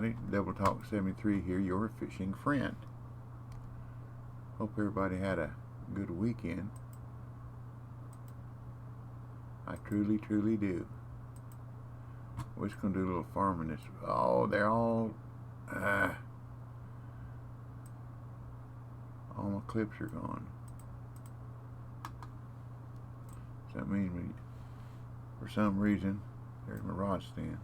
everybody. Double Talk 73 here, your fishing friend. Hope everybody had a good weekend. I truly, truly do. We're just going to do a little farming this. Oh, they're all my clips are gone. So that means for some reason, there's my rod stand.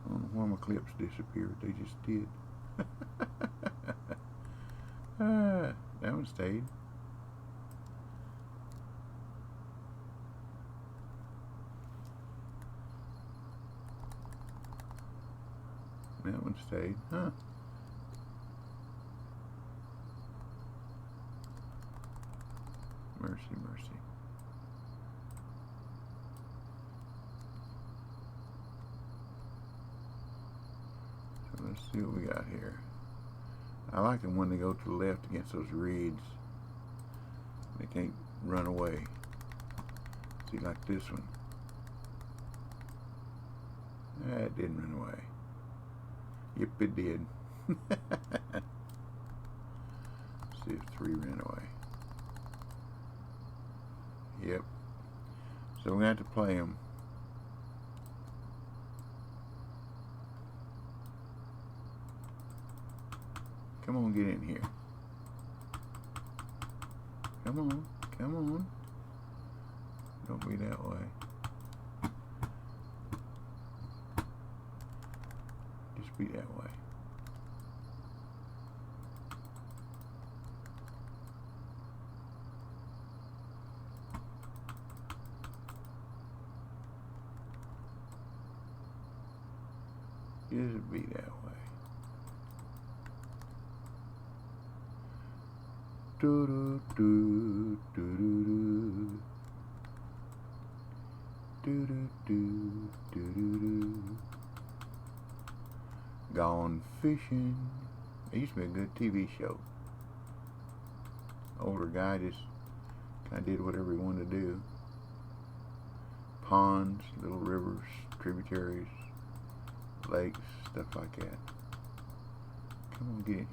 I don't know why my clips disappeared. They just did. That one stayed. That one stayed. Huh. Mercy, mercy. So let's see what we got here. I like them when they go to the left against those reeds. They can't run away. See, like this one. It didn't run away. Yep, it did. See if 3 ran away. Yep. So we're going to have to play them. Come on, get in here. Come on, come on. Don't be that way. Just be that way. Just be that way. Do do do do do do do do do do. Gone fishing. It used to be a good TV show. Older guy just kind of did whatever he wanted to do. Ponds, little rivers, tributaries, lakes, stuff like that. Come on, get in here.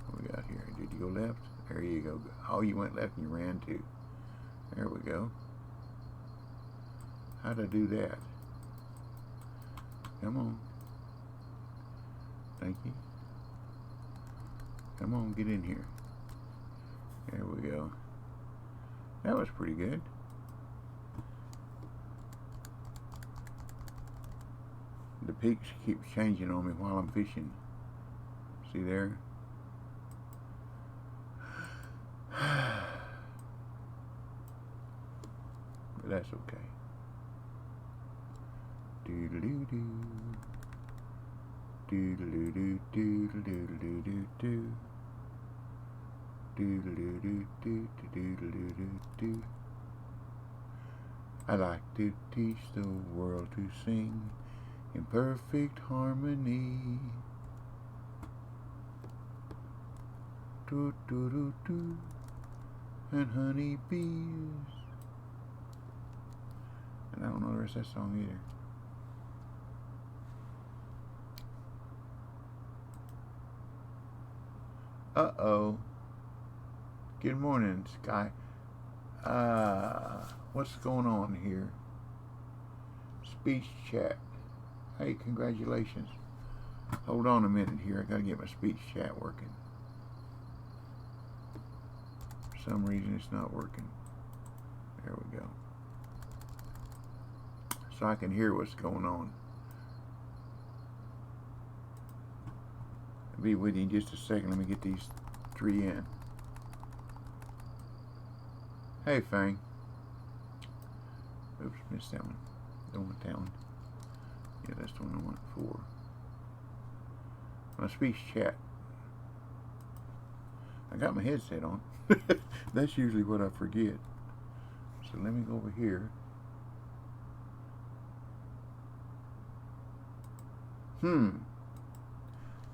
What we got here? Did you go left? There you go. Oh, you went left and you ran too. There we go. How'd I do that? Come on. Thank you. Come on, get in here. There we go. That was pretty good. The peaks keep changing on me while I'm fishing. See there? But that's okay. Doodle-doo-doo. Doodle-doo-doo, doodle-doo-doo-doo-doo. Doodle-doo-doo-doo-doo-doo-doo-doo. I like to teach the world to sing in perfect harmony. Do-do-do-do. And honey bees. And I don't know the rest of that song either. Uh-oh. Good morning, Sky. What's going on here? Speech chat. Hey, congratulations. Hold on a minute here. I gotta get my speech chat working. For some reason it's not working. There we go. So I can hear what's going on. I'll be with you in just a second. Let me get these 3 in. Hey, Fang. Oops, missed that one. Don't want that one. Yeah, that's the one I want for. My speech chat. I got my headset on. That's usually what I forget. So let me go over here.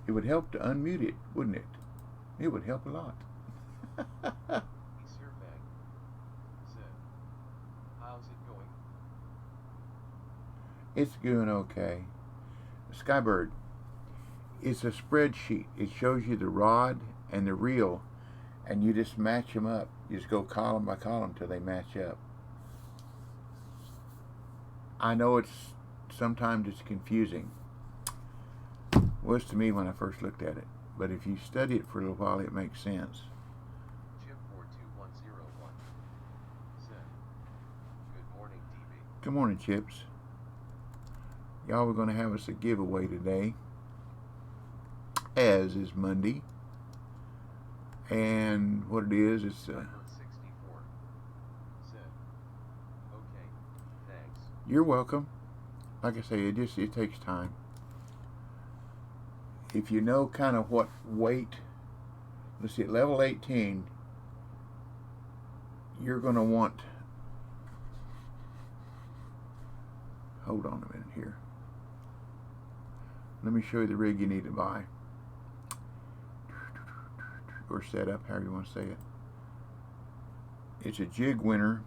It would help to unmute it, wouldn't it? It would help a lot. Sir Meg said, how's it going? It's doing okay. Skybird, it's a spreadsheet. It shows you the rod and the reel, and you just match them up. You just go column by column till they match up. I know sometimes it's confusing. It was to me when I first looked at it, but if you study it for a little while, it makes sense. Chip 42101 said, good morning, DB. Good morning, Chips. Y'all, we're going to have us a giveaway today, as is Monday. And what it is, it's Number 64 said, okay, thanks. You're welcome. Like I say, it takes time. If you know kind of what weight, let's see, at level 18, you're going to want, hold on a minute here. Let me show you the rig you need to buy. Or set up, however you want to say it. It's a jig winner.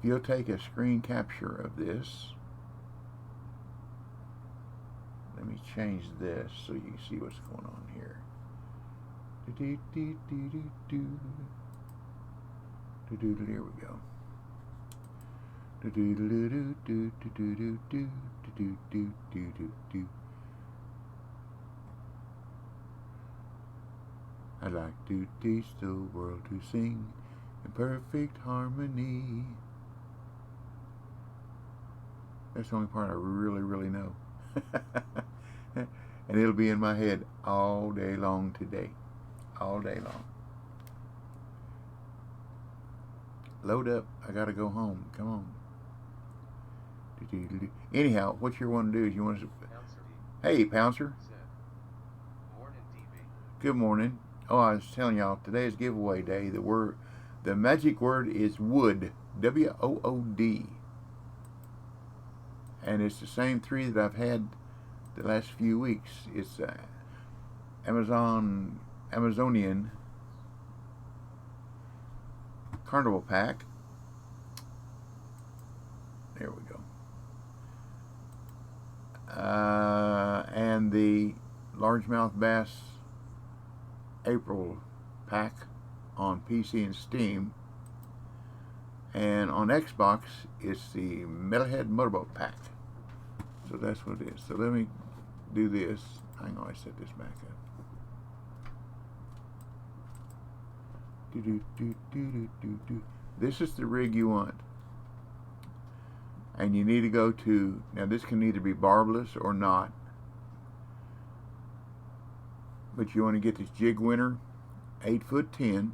If you'll take a screen capture of this, let me change this so you can see what's going on here. Here we go. I'd like to teach the world to sing in perfect harmony. That's the only part I really, really know. And it'll be in my head all day long today. All day long. Load up. I gotta go home. Come on. Anyhow, what you want to do is you want to... Hey, Pouncer. Morning, DB. Good morning. Oh, I was telling y'all, today is giveaway day. The magic word is wood. W-O-O-D. And it's the same three that I've had the last few weeks. It's Amazonian Carnival Pack. There we go. And the Largemouth Bass April Pack on PC and Steam. And on Xbox, it's the Metalhead Motorboat Pack. So that's what it is. So let me do this. Hang on, I set this back up. This is the rig you want. And you need to go to, now this can either be barbless or not. But you want to get this jig winner, 8'10",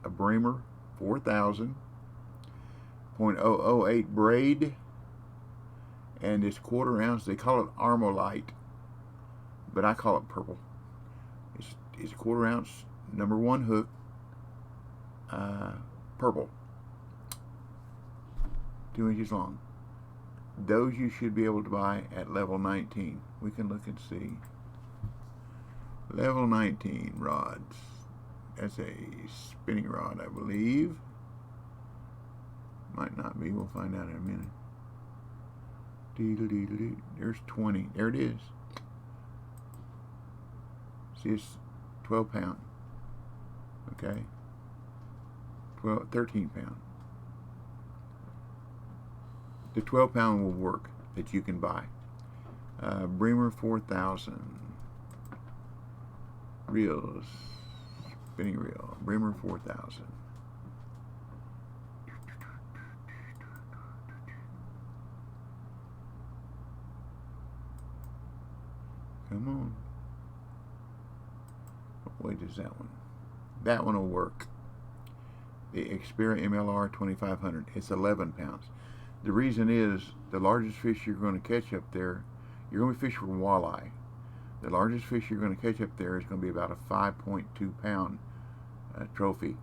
a Bremer 4000, .008 braid, and this 1/4 ounce. They call it Armolite, but I call it purple. It's 1/4 ounce, number 1 hook, purple, 2 inches long. Those you should be able to buy at level 19. We can look and see. Level 19 rods. That's a spinning rod, I believe. Might not be. We'll find out in a minute. There's 20. There it is. See, it's 12 pound. Okay. 13 pound. The 12 pound will work that you can buy. Bremer 4000. Reels. Spinning reel. Bremer 4000. Come on. What weight is that one? That one will work. The Xperia MLR 2500. It's 11 pounds. The reason is the largest fish you're going to catch up there, you're going to be fishing for walleye. The largest fish you're going to catch up there is going to be about a 5.2 pound trophy.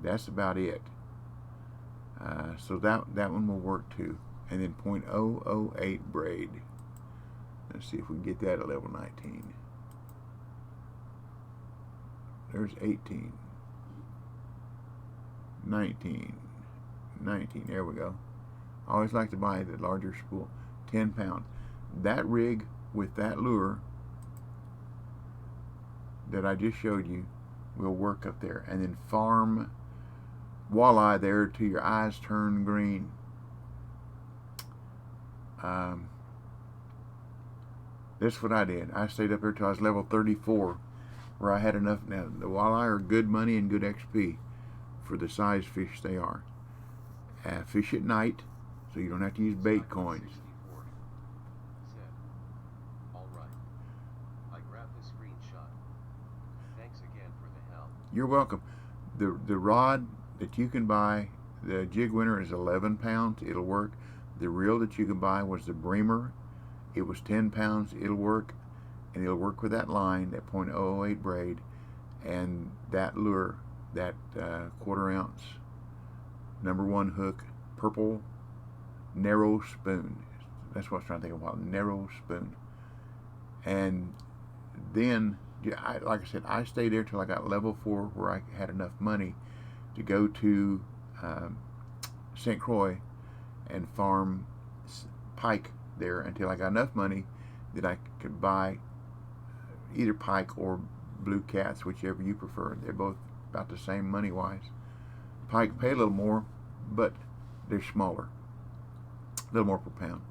That's about it. So that one will work too. And then .008 braid. Let's see if we can get that at level 19. There's 18. 19. 19. There we go. I always like to buy the larger spool. 10 pound. That rig with that lure that I just showed you will work up there. And then farm walleye there till your eyes turn green. That's what I did. I stayed up there till I was level 34, where I had enough. Now the walleye are good money and good XP for the size fish they are. Fish at night, so you don't have to use bait coins. All right. I grabbed the screenshot. Thanks again for the help. You're welcome. The rod that you can buy, the jig winner, is 11 pounds. It'll work. The reel that you can buy was the Bremer. It was 10 pounds. It'll work, and it'll work with that line, that .008 braid, and that lure, that 1/4 ounce #1 hook, purple narrow spoon. That's what I was trying to think of a while. Narrow spoon. And then, like I said, I stayed there till I got level 4, where I had enough money to go to St. Croix and farm pike there until I got enough money that I could buy either pike or blue cats, whichever you prefer. They're both about the same money wise. Pike pay a little more, but they're smaller, a little more per pound.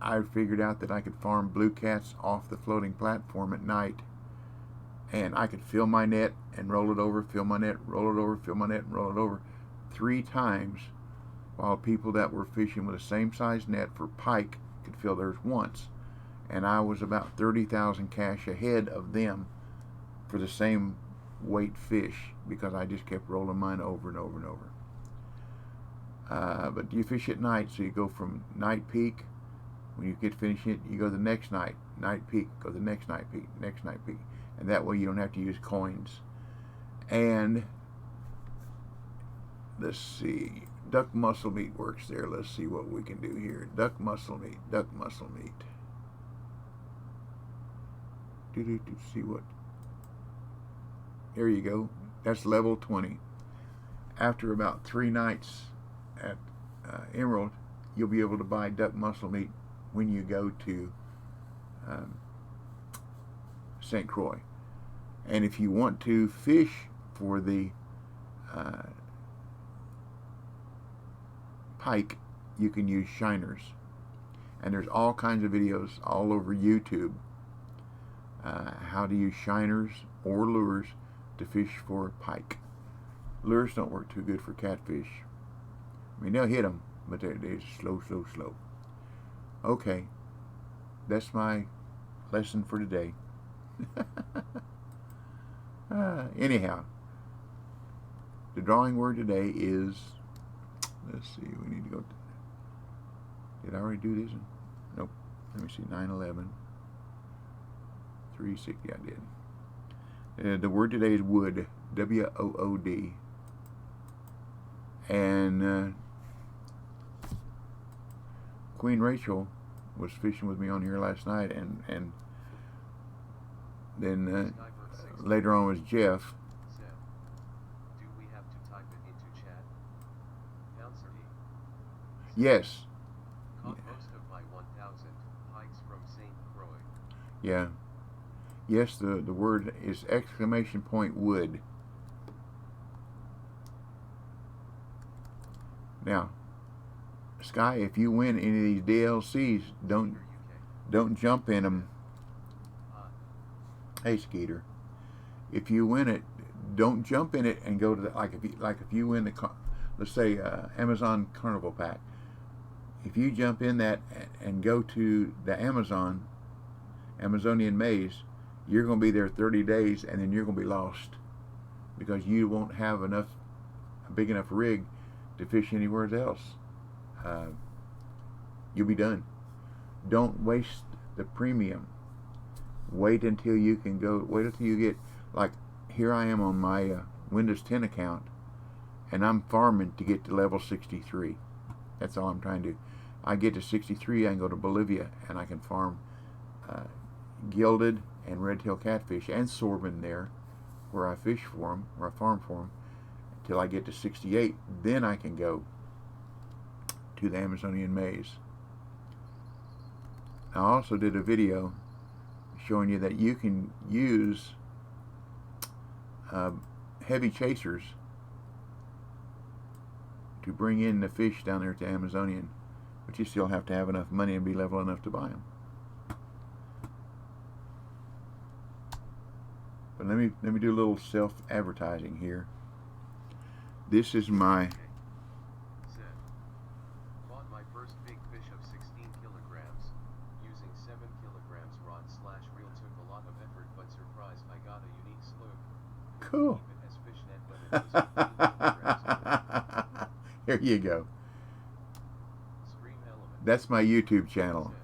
I figured out that I could farm blue cats off the floating platform at night, and I could fill my net and roll it over, fill my net, roll it over, fill my net, and roll it over 3 times, while people that were fishing with the same size net for pike could fill theirs once. And I was about 30,000 cash ahead of them for the same weight fish, because I just kept rolling mine over and over and over. But you fish at night, so you go from night peak. When you get finished it, you go the next night peak, go the next night peak, next night peak, and that way you don't have to use coins. And let's see, duck muscle meat works there. Let's see what we can do here. Duck muscle meat, duck muscle meat. See what? There you go. That's level 20. After about 3 nights at Emerald, you'll be able to buy duck muscle meat when you go to St. Croix. And if you want to fish for the pike, you can use shiners. And there's all kinds of videos all over YouTube how to use shiners or lures to fish for pike. Lures don't work too good for catfish. I mean, they'll hit them, but they're slow. Okay, that's my lesson for today. Anyhow, the drawing word today is, let's see, we need to go, did I already do this one? Nope. Let me see, 9/11, 360, I did. The word today is wood, W-O-O-D. And Queen Rachel was fishing with me on here last night, and then later on was Jeff. Do we have to type it into chat? Answer E. Yes. Caught most of my 1,000 pikes from St. Croix. Yeah. Yes, the word is !wood. Now, Sky, if you win any of these DLCs, don't jump in them. Hey, Skeeter, if you win it, don't jump in it and go to the, like if you win the, let's say Amazon Carnival Pack. If you jump in that and go to the Amazonian Maze, you're going to be there 30 days, and then you're going to be lost because you won't have enough big enough rig to fish anywhere else, you'll be done. Don't waste the premium. Wait until you can go. Wait until you get, like, here I am on my Windows 10 account, and I'm farming to get to level 63. That's all I'm trying to do. I get to 63, I can go to Bolivia, and I can farm gilded and red-tailed catfish and sorbon there, where I fish for them, where I farm for them, till I get to 68. Then I can go to the Amazonian maize. I also did a video showing you that you can use heavy chasers to bring in the fish down there to Amazonian, but you still have to have enough money and be level enough to buy them. But let me do a little self-advertising here. This is my bought my first big fish of 16 kilograms using 7 kilograms rod/reel. Took a lot of effort, but surprised I got a unique slope. cool. Keep it as fishnet, but it was 15 kilograms. Here you go. Stream element. That's my YouTube channel.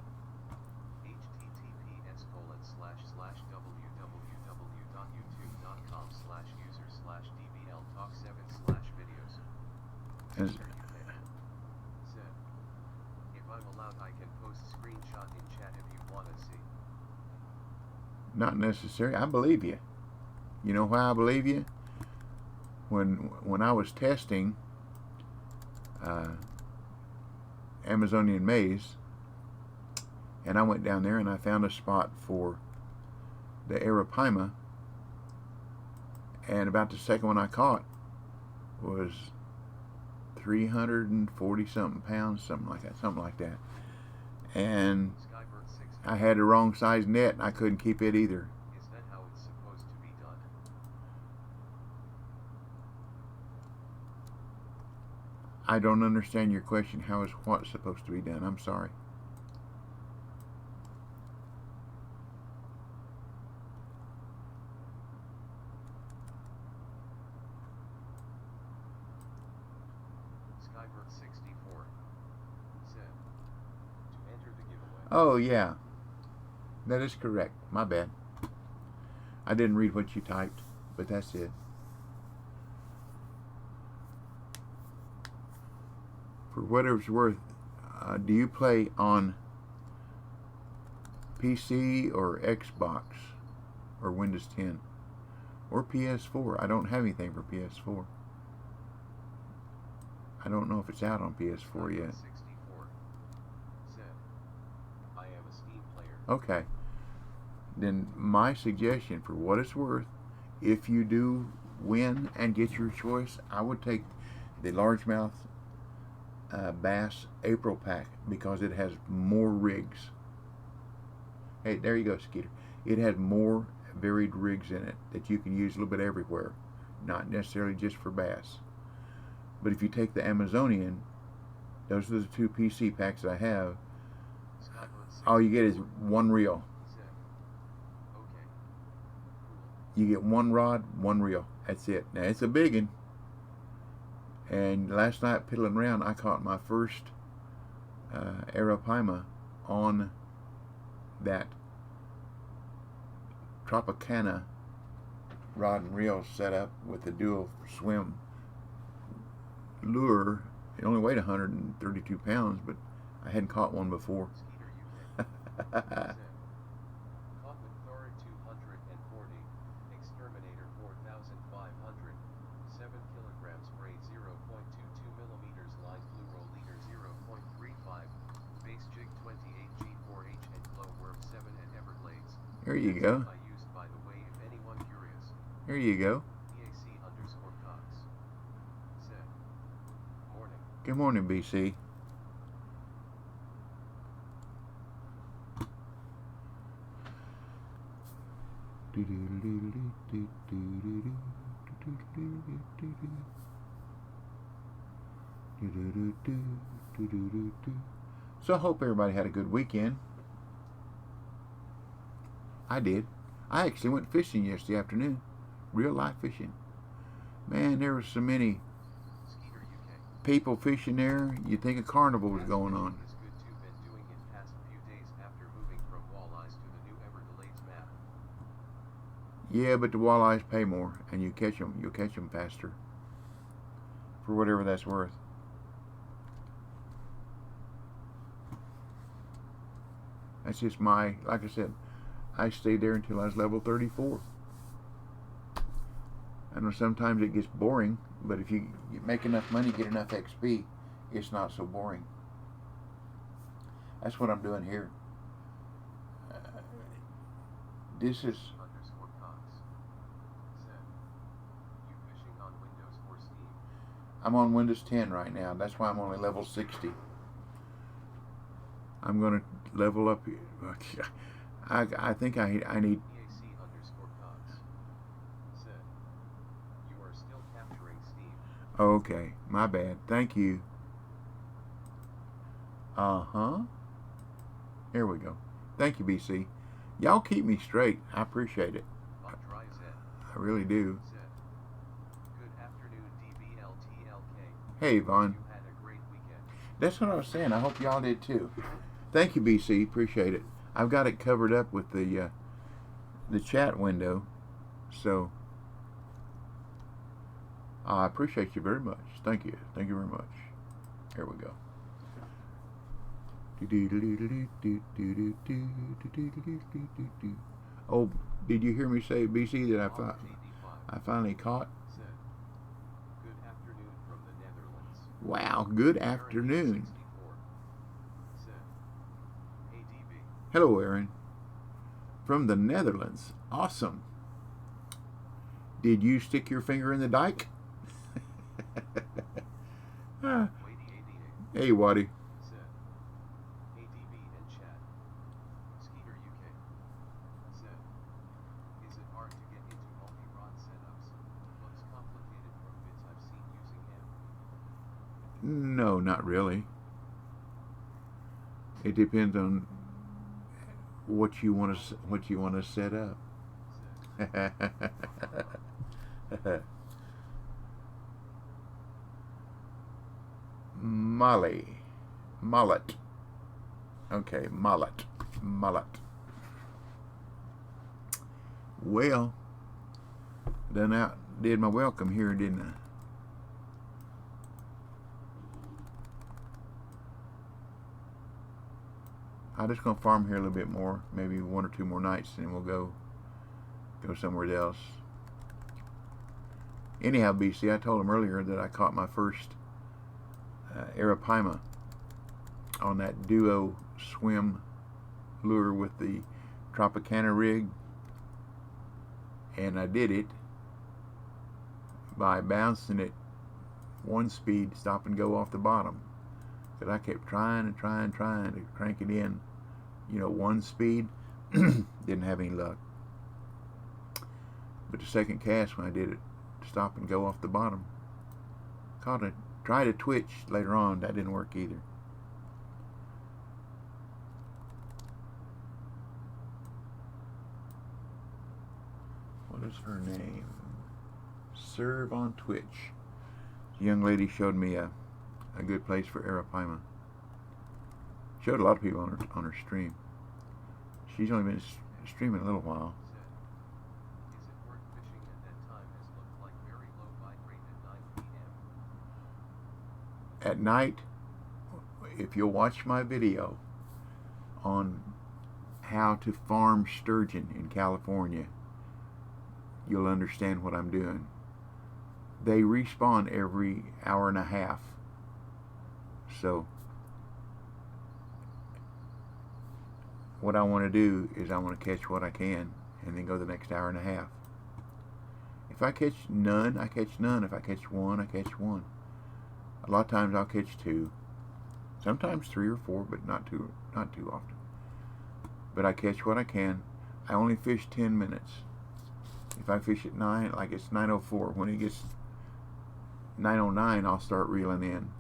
If I'm allowed, I can post screenshot in chat if you want to see. Not necessary. I believe you. You know why I believe you? When I was testing Amazonian maize, and I went down there and I found a spot for the arapaima, and about the second one I caught was 340 something pounds, something like that, and I had the wrong size net and I couldn't keep it either. Is that how it's supposed to be done? I don't understand your question. How is what supposed to be done? I'm sorry. Skybird 64 said to enter the giveaway. Oh yeah, that is correct. My bad. I didn't read what you typed, but that's it. For whatever it's worth, do you play on PC or Xbox or Windows 10 or PS4? I don't have anything for PS4. I don't know if it's out on PS4 yet. 64 said, I am a Steam player. Okay. Then my suggestion, for what it's worth, if you do win and get your choice, I would take the largemouth bass April pack, because it has more rigs. Hey, there you go, Skeeter. It has more varied rigs in it that you can use a little bit everywhere, not necessarily just for bass. But if you take the Amazonian, those are the two PC packs that I have, all you get is one reel. You get one rod, one reel. That's it. Now, it's a big one. And last night, piddling around, I caught my first arapaima on that Tropicana rod and reel setup with the dual swim lure. It only weighed 132 pounds, but I hadn't caught one before. Caught with Thor 240, Exterminator 4500, 7 kilograms braid 0.22 millimeters, line blue roll leader 0.35, base jig 28 G4H and glowworm 7 at Everglades. There you go. I used, by the way, if anyone curious. There you go. BAC_Cox said, morning. Good morning, BC. So I hope everybody had a good weekend. I did. I actually went fishing yesterday afternoon. Real life fishing. Man, there were so many people fishing there, you'd think a carnival was going on. Is good too. Been doing it past few days after moving from walleyes to the new Everglades map. Yeah, but the walleyes pay more, and you catch them. You'll catch them faster. For whatever that's worth. That's just my, like I said, I stayed there until I was level 34. I know sometimes it gets boring, but if you make enough money, get enough XP, it's not so boring. That's what I'm doing here. This is... _Cox said, you fishing on Windows or Steam? I'm on Windows 10 right now. That's why I'm only level 60. I'm going to level up. I think I need... EAC _Cox said, you are still capturing Steam. Okay, my bad. Thank you. Uh-huh. There we go. Thank you, BC. Y'all keep me straight. I appreciate it. I really do. Good afternoon, DBLTLK. Hey, Vaughn. You had a great weekend. That's what I was saying. I hope y'all did too. Thank you, BC. Appreciate it. I've got it covered up with the chat window, so I appreciate you very much. Thank you. Thank you very much. Here we go. Oh, did you hear me say, BC, that I finally caught? Good afternoon from the Netherlands. Wow, good afternoon. Hey DB. Hello, Aaron. From the Netherlands. Awesome. Did you stick your finger in the dike? Hey, Waddy. Hey DB and chat. Skeeter UK. Said, is it hard to get into multi-rod setups? Looks complicated from bits I've seen using him. No, not really. It depends on what you want to set up. Mullet. Okay, mullet. Well, did my welcome here, didn't I? I'm just gonna farm here a little bit more, maybe 1 or 2 more nights, and then we'll go somewhere else. Anyhow, BC, I told him earlier that I caught my first arapaima on that duo swim lure with the Tropicana rig, and I did it by bouncing it 1 speed, stop and go off the bottom. Because I kept trying to crank it in, 1 speed. Didn't have any luck. But the second cast, when I did it, stop and go off the bottom, caught it. Tried to twitch later on, that didn't work either. What is her name? Serve on Twitch. The young lady showed me a good place for arapaima. Showed a lot of people on her stream. She's only been streaming a little while. Is it worth fishing at that time? Has looked like very low bite rate at 9 p.m. At night, if you'll watch my video on how to farm sturgeon in California, you'll understand what I'm doing. They respawn every hour and a half. So what I want to do is I want to catch what I can and then go the next hour and a half. If I catch none, I catch none. If I catch one, I catch one. A lot of times I'll catch 2. Sometimes 3 or 4, but not too often. But I catch what I can. I only fish 10 minutes. If I fish at 9, like it's 9:04, when it gets 9:09, I'll start reeling in.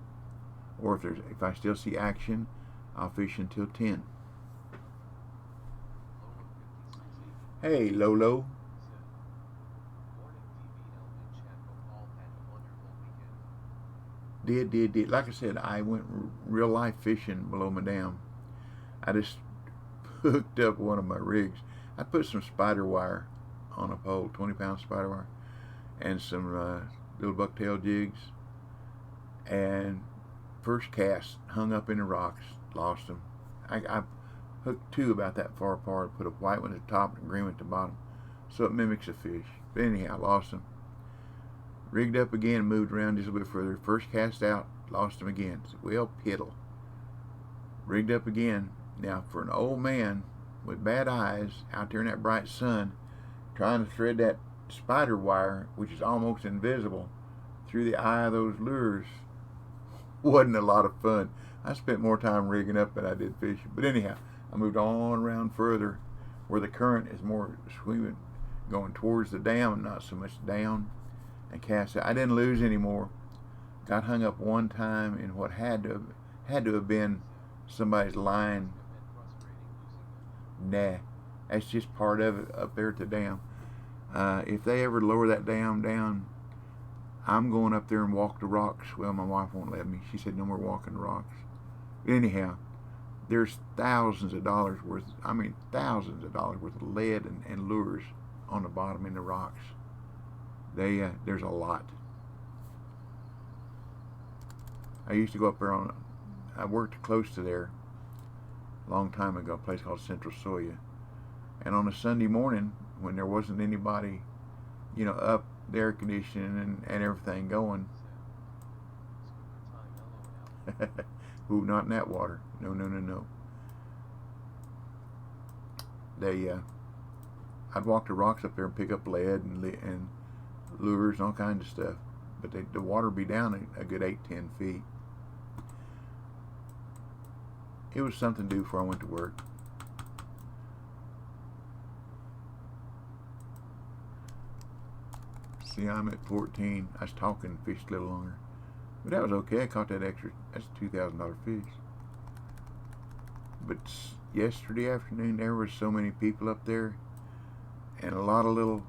Or if I still see action, I'll fish until 10. Hey, Lolo. Did. Like I said, I went real life fishing below my dam. I just hooked up one of my rigs. I put some spider wire on a pole, 20-pound spider wire, and some little bucktail jigs. And first cast, hung up in the rocks, lost them. I hooked two about that far apart, put a white one at the top and a green one at the bottom, so it mimics a fish. But anyhow, lost them. Rigged up again, moved around just a little bit further. First cast out, lost them again. Well, piddle. Rigged up again. Now, for an old man with bad eyes out there in that bright sun, trying to thread that spider wire, which is almost invisible, through the eye of those lures, wasn't a lot of fun. I spent more time rigging up than I did fishing. But anyhow, I moved on around further where the current is more swimming, going towards the dam and not so much down, and cast out. I didn't lose anymore. Got hung up one time in what had to have been somebody's line. Nah, that's just part of it up there at the dam. If they ever lower that dam down, I'm going up there and walk the rocks. Well, my wife won't let me. She said no more walking the rocks. But anyhow, there's thousands of dollars worth of lead and lures on the bottom in the rocks. There's a lot. I used to go up there I worked close to there a long time ago, a place called Central Soya. And on a Sunday morning, when there wasn't anybody, up, the air conditioning and everything going. Ooh, not in that water. No. I'd walk the rocks up there and pick up lead and lures and all kinds of stuff. But the water would be down a good 8-10 feet. It was something to do before I went to work. See, I'm at 14. I was talking, fished a little longer. But that was okay. I caught that extra. That's a $2,000 fish. But yesterday afternoon, there were so many people up there. And a lot of little,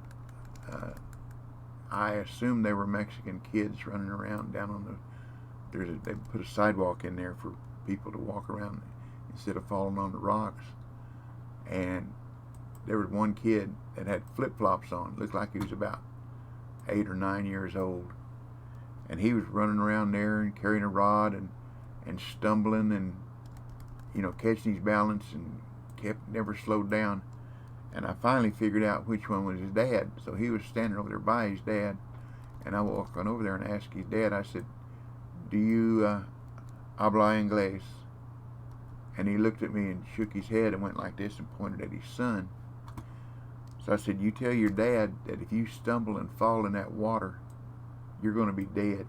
I assume they were Mexican kids running around down on they put a sidewalk in there for people to walk around instead of falling on the rocks. And there was one kid that had flip-flops on. Looked like he was about 8 or 9 years old, and he was running around there and carrying a rod and stumbling and catching his balance and never slowed down. And I finally figured out which one was his dad. So he was standing over there by his dad, and I walked on over there and asked his dad. I said, "Do you habla inglés?" And he looked at me and shook his head and went like this and pointed at his son. So I said, "You tell your dad that if you stumble and fall in that water, you're going to be dead.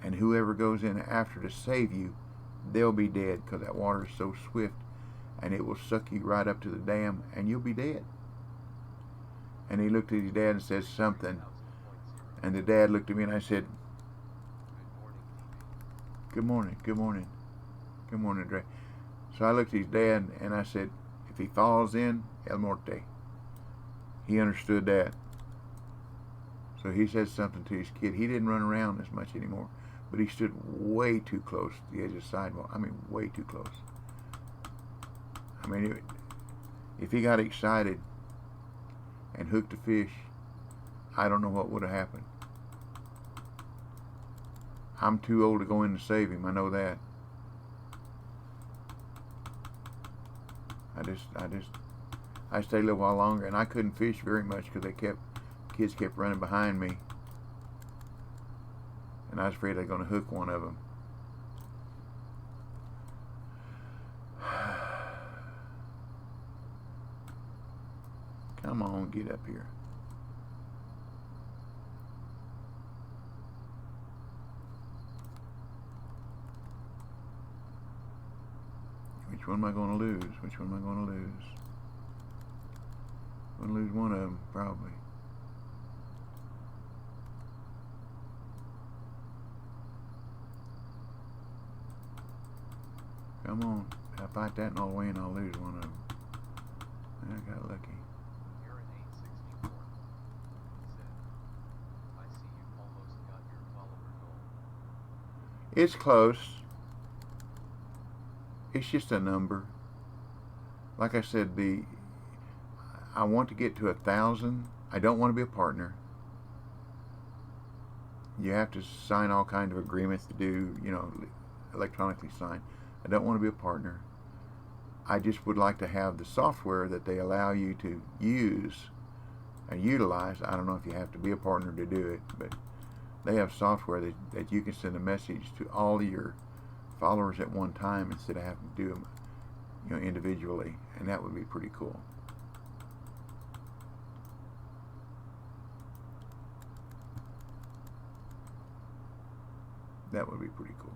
And whoever goes in after to save you, they'll be dead, because that water is so swift and it will suck you right up to the dam and you'll be dead." And he looked at his dad and said something. And the dad looked at me and I said, "Good morning, good morning. Good morning, Dre." So I looked at his dad and I said, "If he falls in, el morte." He understood that. So he said something to his kid. He didn't run around as much anymore, but he stood way too close to the edge of the sidewalk. I mean, way too close. I mean, if he got excited and hooked a fish, I don't know what would have happened. I'm too old to go in to save him. I know that. I stayed a little while longer, and I couldn't fish very much because kids kept running behind me, and I was afraid they were going to hook one of them. Come on, get up here. Which one am I going to lose? Which one am I going to lose? I'm going to lose one of them, probably. Come on. If I fight that all the way in, I'll lose one of them. I got lucky. You're an 864. He said, "I see you've almost got your follower goal. It's close. It's just a number. Like I said, I want to get to 1,000. I don't want to be a partner. You have to sign all kinds of agreements to do, electronically sign. I don't want to be a partner. I just would like to have the software that they allow you to use and utilize. I don't know if you have to be a partner to do it, but they have software that you can send a message to all your followers at one time instead of having to do them, individually, and that would be pretty cool. That would be pretty cool.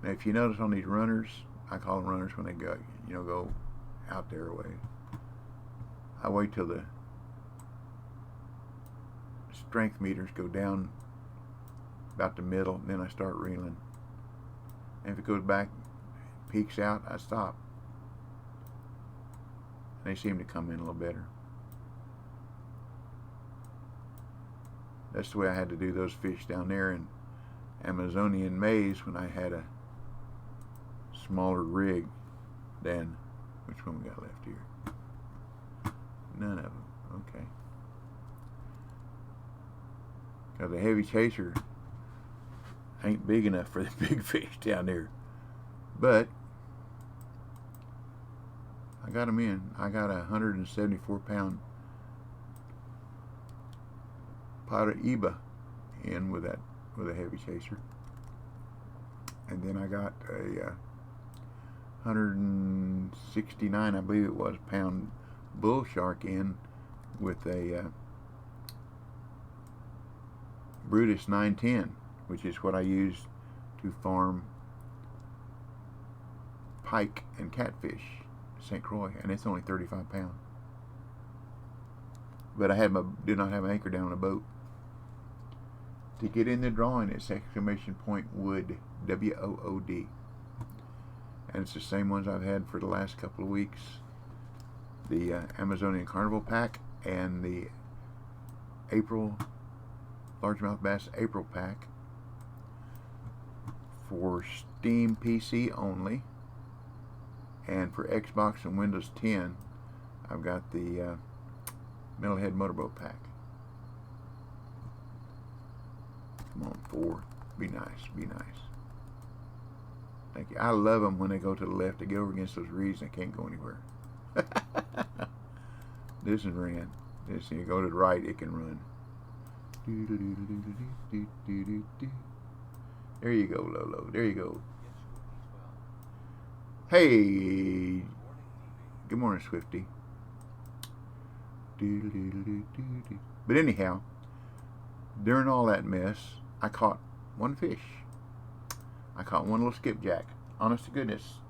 Now, if you notice on these runners, I call them runners when they go, go out there away. I wait till the strength meters go down about the middle, and then I start reeling. And if it goes back, peaks out, I stop. They seem to come in a little better. That's the way I had to do those fish down there in Amazonian maize when I had a smaller rig than, which one we got left here? None of them. Okay. Because a heavy chaser ain't big enough for the big fish down there. But I got them in. I got a 174-pound Paraiba in with a heavy chaser, and then I got a 169, I believe it was, pound bull shark in with a Brutus 910, which is what I use to farm pike and catfish, St. Croix, and it's only 35 pounds. But I did not have an anchor down on a boat. To get in the drawing, it's !wood, WOOD. And it's the same ones I've had for the last couple of weeks. The Amazonian Carnival pack and the April Largemouth Bass April pack for Steam PC only. And for Xbox and Windows 10, I've got the Metalhead Motorboat pack. Come on, 4. Be nice, be nice. Thank you. I love them when they go to the left. They get over against those reeds and they can't go anywhere. This is ran. This, you go to the right, it can run. There you go, Lolo. There you go. Hey. Good morning, Swifty. But anyhow, during all that mess, I caught one fish. I caught one little skipjack. Honest to goodness,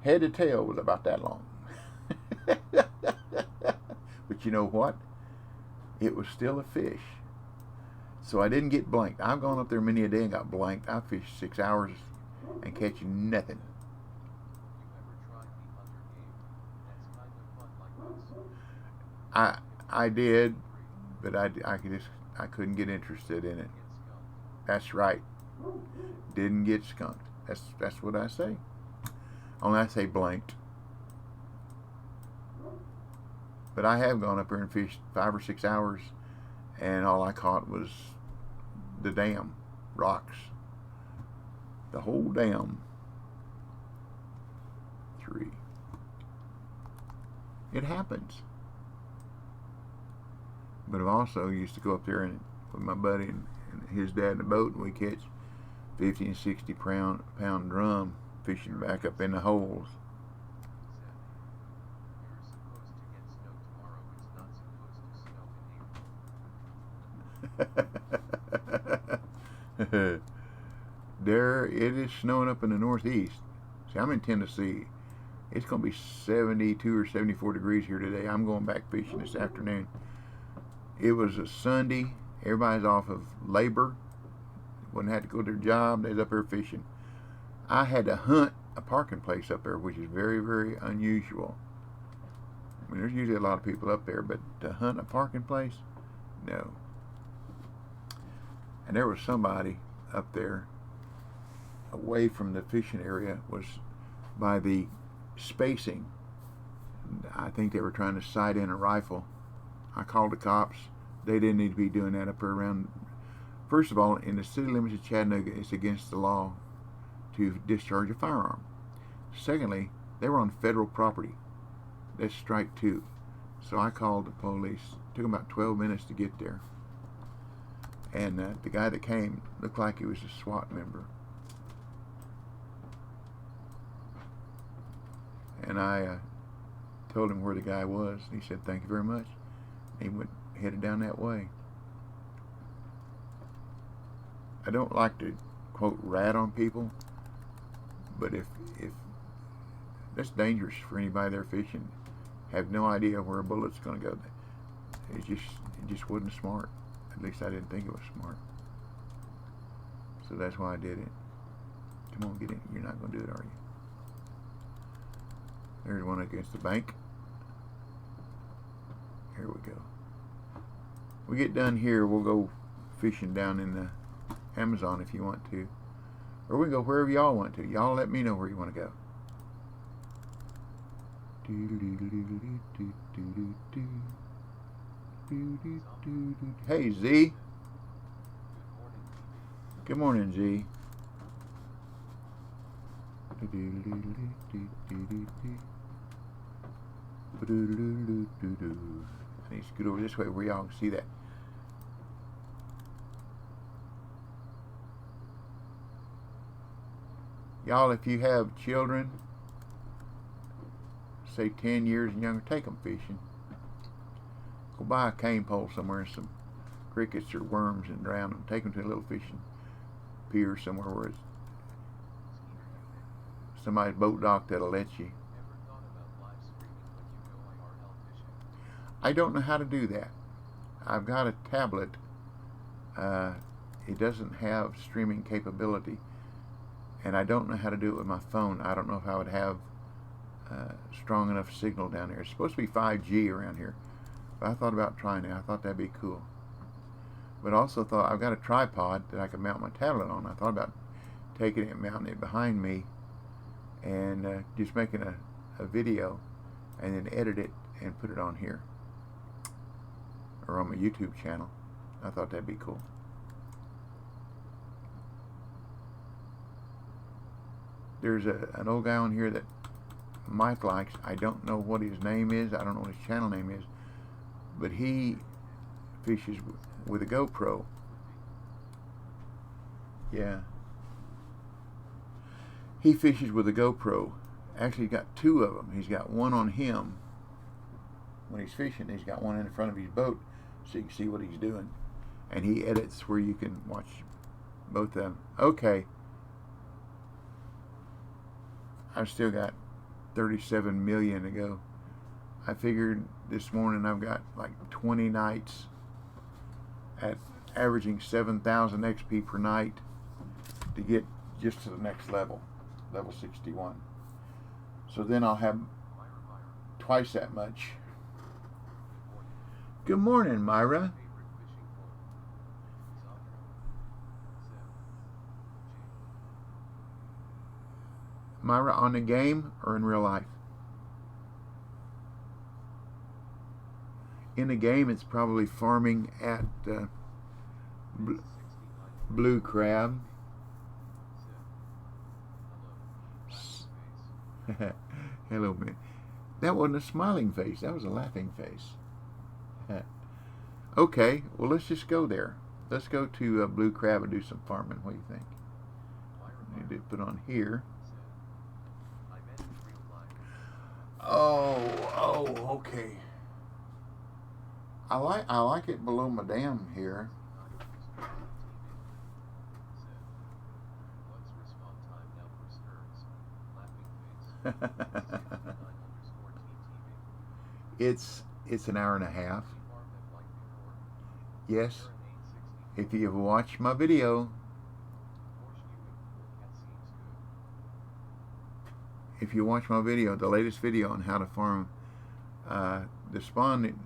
head to tail was about that long. But you know what? It was still a fish. So I didn't get blanked. I've gone up there many a day and got blanked. I fished 6 hours and catch nothing. I did, but I couldn't get interested in it. That's right. Didn't get skunked. That's what I say. Only I say blanked. But I have gone up there and fished 5 or 6 hours, and all I caught was the dam rocks. The whole dam. 3. It happens. But I've also used to go up there and with my buddy and his dad in the boat, and we catch 50 and 60 pound drum fishing back up in the holes. There it is snowing up in the northeast. See, I'm in Tennessee. It's going to be 72 or 74 degrees here today. I'm going back fishing this afternoon. It was a Sunday. Everybody's off of labor. Wouldn't have to go to their job. They was up there fishing. I had to hunt a parking place up there, which is very, very unusual. I mean, there's usually a lot of people up there, but to hunt a parking place, no. and there was somebody up there away from the fishing area, was by the spacing. I think they were trying to sight in a rifle. I called the cops. They didn't need to be doing that up there around. First of all, in the city limits of Chattanooga, it's against the law to discharge a firearm. Secondly, they were on federal property. That's strike two. So I called the police. It took them about 12 minutes to get there. And the guy that came looked like he was a SWAT member. And I told him where the guy was. And he said, "Thank you very much." He went headed down that way. I don't like to quote rat on people, but if that's dangerous for anybody there fishing. Have no idea where a bullet's going to go. It just wasn't smart. At least I didn't think it was smart. So that's why I did it. Come on, get in. You're not going to do it, are you? There's one against the bank. Here we go. We get done here, we'll go fishing down in the Amazon if you want to. Or we can go wherever y'all want to. Y'all let me know where you want to go. Hey, Z. Good morning, Z. I need to scoot over this way where y'all can see that. Y'all, if you have children, say 10 years and younger, take them fishing. Go buy a cane pole somewhere and some crickets or worms and drown them. Take them to a little fishing pier somewhere where it's somebody's boat dock that'll let you. I don't know how to do that. I've got a tablet. It doesn't have streaming capability, and I don't know how to do it with my phone. I don't know if I would have strong enough signal down there. It's supposed to be 5G around here, but I thought about trying it. I thought that'd be cool. But also thought, I've got a tripod that I could mount my tablet on. I thought about taking it and mounting it behind me and just making a video and then edit it and put it on here or on my YouTube channel. I thought that'd be cool. There's an old guy on here that Mike likes. I don't know what his name is. I don't know what his channel name is, but he fishes with a GoPro. Yeah. He fishes with a GoPro. Actually, he's got two of them. He's got one on him when he's fishing. He's got one in front of his boat so you can see what he's doing. And he edits where you can watch both of them. Okay. I've still got 37 million to go. I figured this morning I've got like 20 nights at averaging 7,000 XP per night to get just to the next level, level 61. So then I'll have twice that much. Good morning, Myra. Myra, on the game or in real life? In the game, it's probably farming at blue crab. Hello, man. That wasn't a smiling face. That was a laughing face. Okay, well, let's just go there. Let's go to blue crab and do some farming. What do you think? Need to put on here. Oh, okay. I like it below my dam here. It's an hour and a half. Yes. If you've watched my video, the latest video on how to farm the spawn.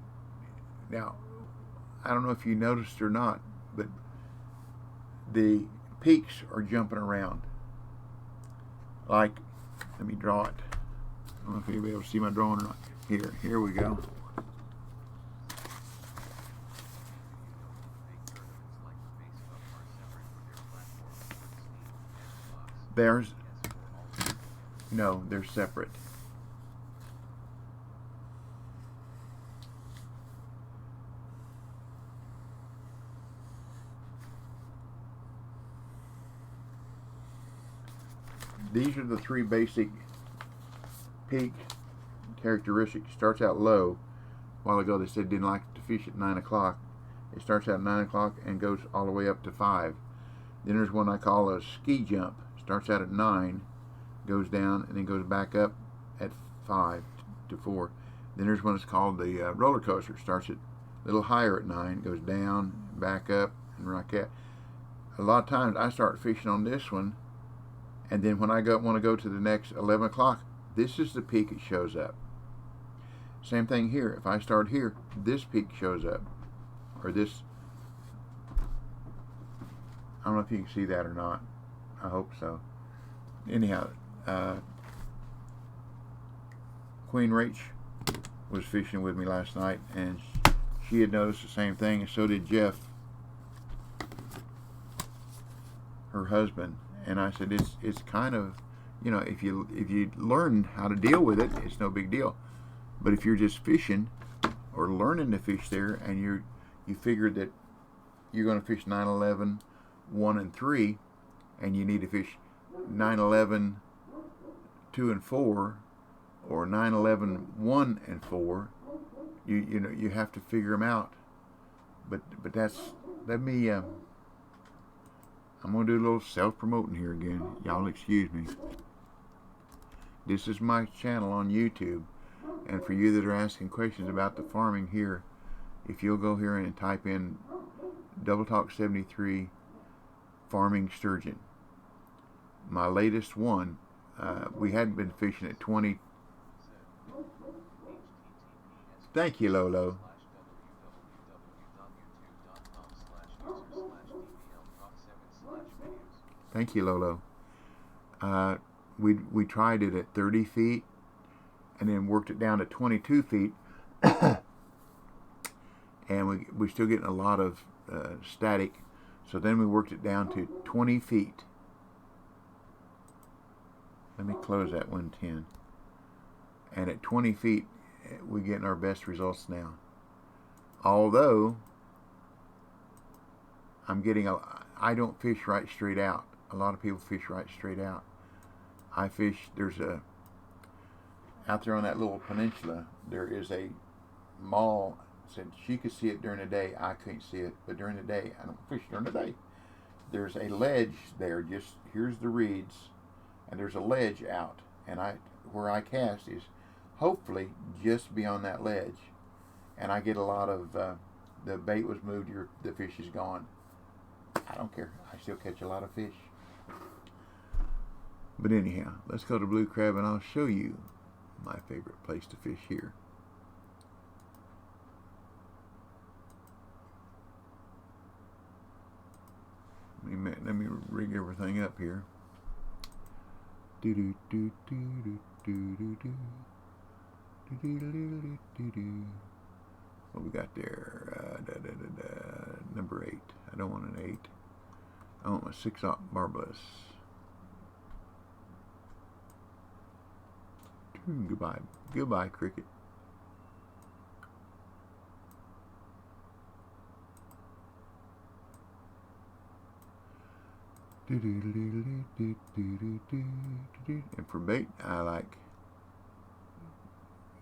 Now, I don't know if you noticed or not, but the peaks are jumping around. Like, let me draw it. I don't know if you'll be able to see my drawing or not. Here we go. There's, no, they're separate. These are the three basic peak characteristics. Starts out low. A while ago they said didn't like to fish at 9 o'clock. It starts out at 9 o'clock and goes all the way up to 5. Then there's one I call a ski jump. Starts out at 9, goes down, and then goes back up at 5 to 4. Then there's one that's called the roller coaster. Starts at a little higher at 9, goes down, back up, and like that. A lot of times I start fishing on this one, and then when I want to go to the next 11 o'clock, this is the peak it shows up. Same thing here. If I start here, this peak shows up. Or this. I don't know if you can see that or not. I hope so. Anyhow, Queen Rach was fishing with me last night, and she had noticed the same thing, and so did Jeff, her husband. And I said, it's kind of, you know, if you learn how to deal with it, it's no big deal. But if you're just fishing or learning to fish there, and you figure that you're going to fish 9/11, 1 and 3, and you need to fish 9/11, 2 and 4, or 9/11, 1 and 4, you know, you have to figure them out. But let me. I'm going to do a little self-promoting here again. Y'all excuse me. This is my channel on YouTube. And for you that are asking questions about the farming here, if you'll go here and type in Double Talk 73 Farming Sturgeon. My latest one, we hadn't been fishing at 20. Thank you, Lolo. Thank you, Lolo. We tried it at 30 feet and then worked it down to 22 feet. And we're still getting a lot of static. So then we worked it down to 20 feet. Let me close that 110. And at 20 feet, we're getting our best results now. Although, I don't fish right straight out. A lot of people fish right straight out. I fish, out there on that little peninsula, there is a mall. Said she could see it during the day. I couldn't see it, but during the day, I don't fish during the day. There's a ledge there. Just here's the reeds, and there's a ledge out, and where I cast is hopefully just beyond that ledge, and I get a lot of the bait was moved. The fish is gone. I don't care. I still catch a lot of fish. But anyhow, let's go to Blue Crab, and I'll show you my favorite place to fish here. Let me rig everything up here. What we got there? Number 8. I don't want an 8. I want my 6/0 barbless. Goodbye, cricket. And for bait, I like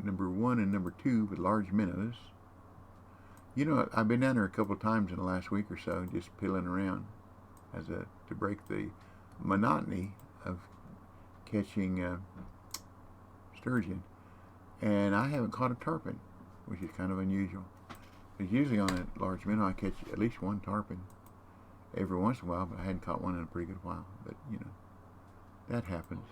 number 1 and number 2 with large minnows. You know, I've been down there a couple of times in the last week or so, just pilling around to break the monotony of catching sturgeon. And I haven't caught a tarpon, which is kind of unusual. Because usually on a large minnow I catch at least one tarpon every once in a while, but I hadn't caught one in a pretty good while. But, you know, that happens.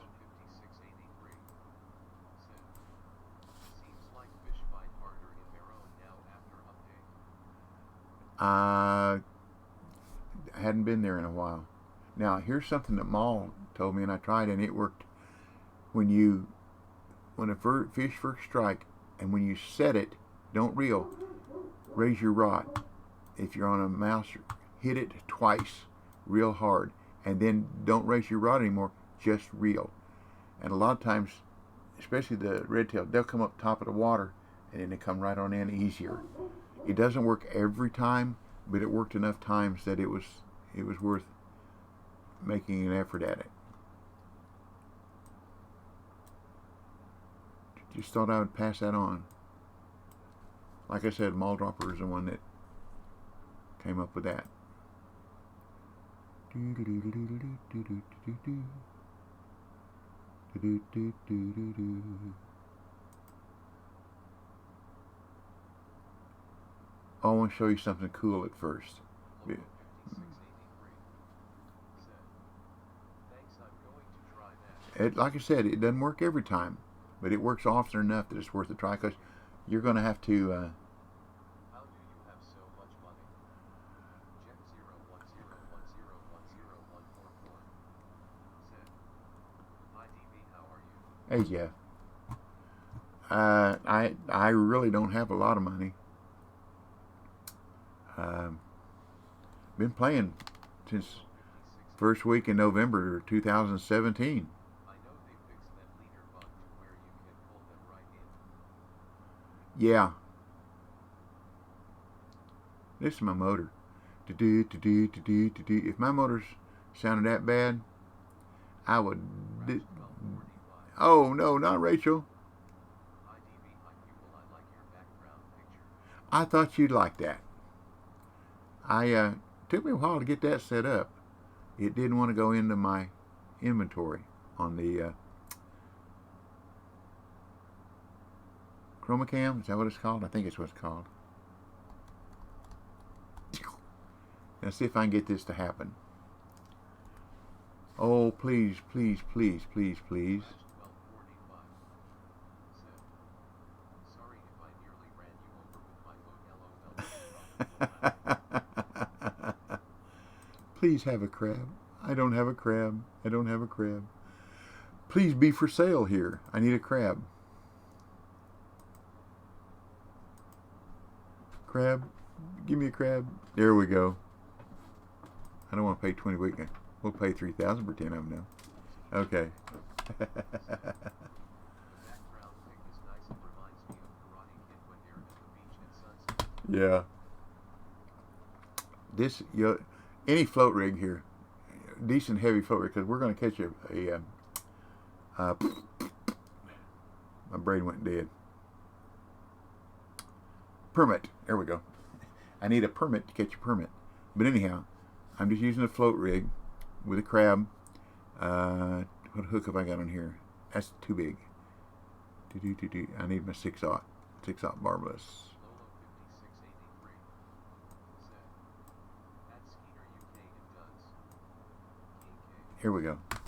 I hadn't been there in a while. Now, here's something that Maul told me, and I tried, and it worked. When a fish first strike, and when you set it, don't reel, raise your rod. If you're on a mouse, hit it twice, real hard, and then don't raise your rod anymore, just reel. And a lot of times, especially the red tail, they'll come up top of the water, and then they come right on in easier. It doesn't work every time, but it worked enough times that it was worth making an effort at it. Just thought I would pass that on. Like I said, Mall Dropper is the one that came up with that. I want to show you something cool at first. Local 5683 said, "Thanks, I'm going to try that." Like I said, it doesn't work every time, but it works often enough that it's worth a try, because you're going to have to How do you have so much money? Jeff 01010101144 said, "Hi DB, how are you?" hey Jeff, I really don't have a lot of money. Been playing since Local 5683 first week in November 2017. I know they fixed that leader bug to where you can pull them right in. Yeah, this is my motor. If my motors sounded that bad, I would. Crash 1245 Oh no, not Rachel. Hi DB, hi Q, well I like your background picture. I thought you'd like that. Took me a while to get that set up. It didn't want to go into my inventory on the Chroma Cam. Is that what it's called? I think it's what it's called. Let's see if I can get this to happen. Oh, please, please, please, please, please. Crash 1245 said, "Sorry if I nearly ran you over with my boat, LOL." Please have a crab. I don't have a crab. I don't have a crab. Please be for sale here. I need a crab. Crab. Give me a crab. There we go. I don't want to pay 20 week. We'll pay 3,000 for 10 of them now. Okay. The background pic is nice, it reminds me of Karate Kid when they're at the beach at sunset. Yeah. This, any float rig here, decent heavy float rig, because we're going to catch my brain went dead. Permit. There we go. I need a permit to catch a permit. But anyhow, I'm just using a float rig with a crab. What hook have I got on here? That's too big. I need my 6/0 barbless. Lolo 5683 said, "At Skeeter UK it does." King K Here we go. said,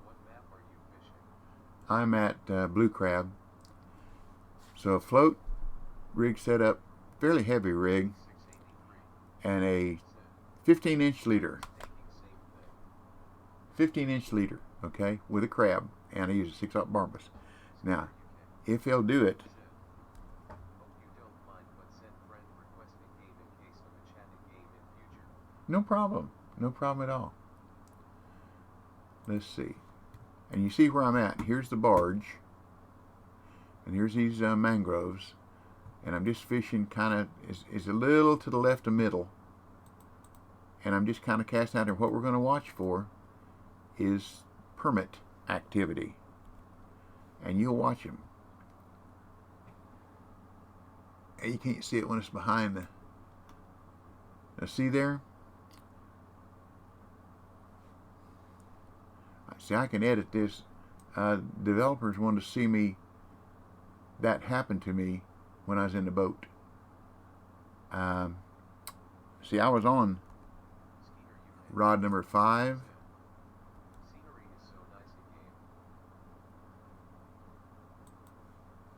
"What map are you fishing?" I'm at Blue Crab. So a float rig setup, fairly heavy rig, 683 and a said, 15-inch leader. "Thinking same thing." 15-inch leader, okay, with a crab, and I use a 6/0 barbless. Now, Skeeter UK if they'll do it, said, "Hope you don't mind, but send friend requesting game in case of a chatting game in future." no problem. No problem at all. Let's see. And you see where I'm at. Here's the barge. And here's these mangroves. And I'm just fishing kind of, is a little to the left of middle. And I'm just kind of casting out there. What we're going to watch for is permit activity. And you'll watch them. And you can't see it when it's behind the... Now see there? See, I can edit this. Developers wanted to see me, that happened to me when I was in the boat. See, I was on Skeeter UK rod number 5. said, "Scenery is so nice in game."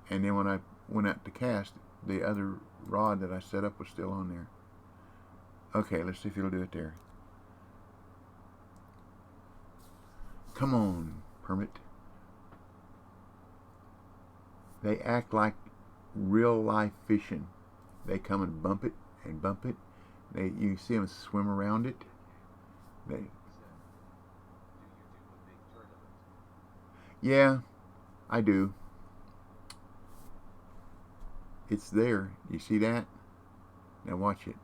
And then when I went out to cast, the other rod that I set up was still on there. Okay, let's see if it'll do it there. Come on, permit. They act like real life fishing. They come and bump it and bump it. You see them swim around it. Yeah, I do. It's there. You see that? Now watch it.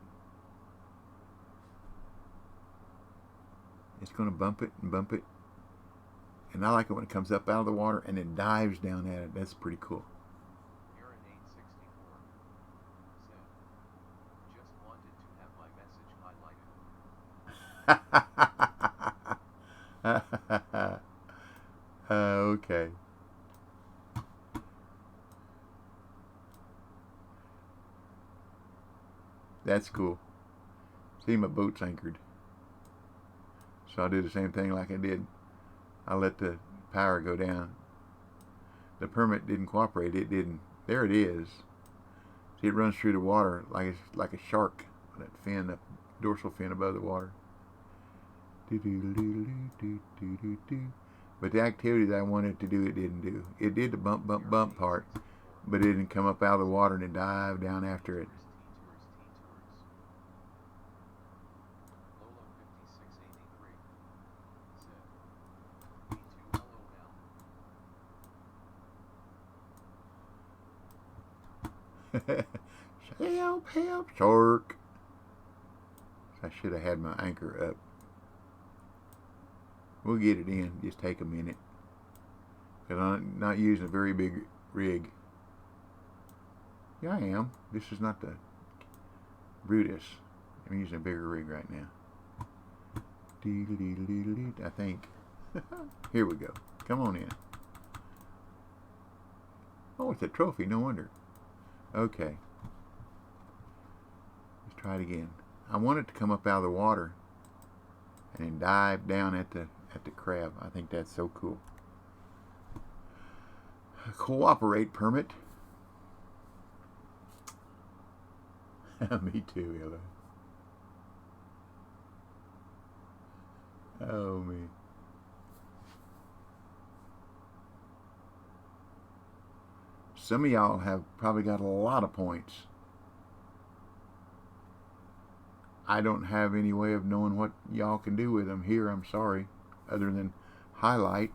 It's going to bump it and bump it. And I like it when it comes up out of the water and it dives down at it. That's pretty cool. Just wanted to have my message highlighted. Okay. That's cool. See, my boat's anchored. So I'll do the same thing like I did. I let the power go down. The permit didn't cooperate. It didn't. There it is. See, it runs through the water like a shark. That fin, that dorsal fin above the water. But the activity that I wanted it to do, it didn't do. It did the bump, bump, bump part, but it didn't come up out of the water and it dived down after it. Help, help, shark. I should have had my anchor up. We'll get it in. Just take a minute. Because I'm not using a very big rig. Yeah, I am. This is not the Brutus. I'm using a bigger rig right now. I think. Here we go. Come on in. Oh, it's a trophy. No wonder. Okay. Let's try it again. I want it to come up out of the water and then dive down at the crab. I think that's so cool. Cooperate, permit. Me too, Ella. Oh, me. Some of y'all have probably got a lot of points. I don't have any way of knowing what y'all can do with them here. I'm sorry, other than highlight.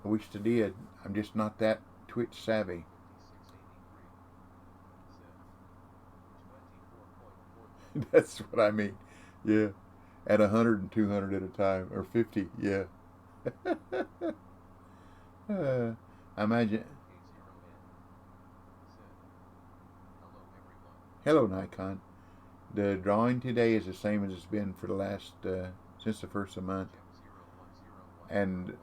I wish I did. I'm just not that Twitch savvy. That's what I mean. Yeah, at 100 and 200 at a time, or 50. Yeah. Imagine. Hello, Nikon. The drawing today is the same as it's been for the last since the first of the month, and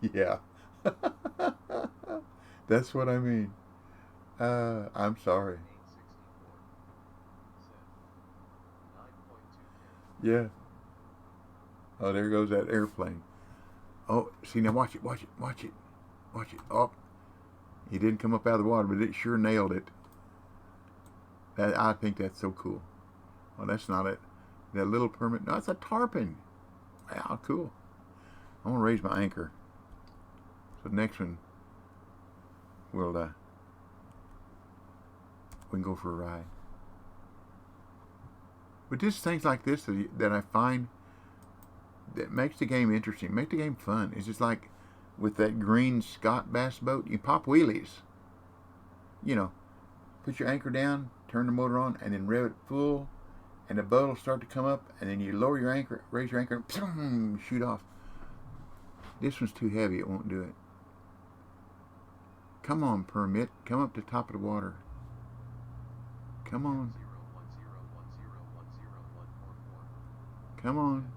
yeah, that's what I mean. I'm sorry. Yeah. Oh, there goes that airplane. Oh, see, now watch it, watch it, watch it, watch it. Oh, he didn't come up out of the water, but it sure nailed it. I think that's so cool. Oh, that's not it. That little permit. No, it's a tarpon. Wow, cool. I'm gonna raise my anchor. So the next one, we can go for a ride. But just things like this that I find that makes the game interesting, make the game fun. It's just like with that green Scott bass boat, you pop wheelies. You know, put your anchor down, turn the motor on, and then rev it full, and the boat will start to come up, and then you lower your anchor, raise your anchor, and shoot off. This one's too heavy, it won't do it. Come on, permit, come up to the top of the water. Come on. Come on.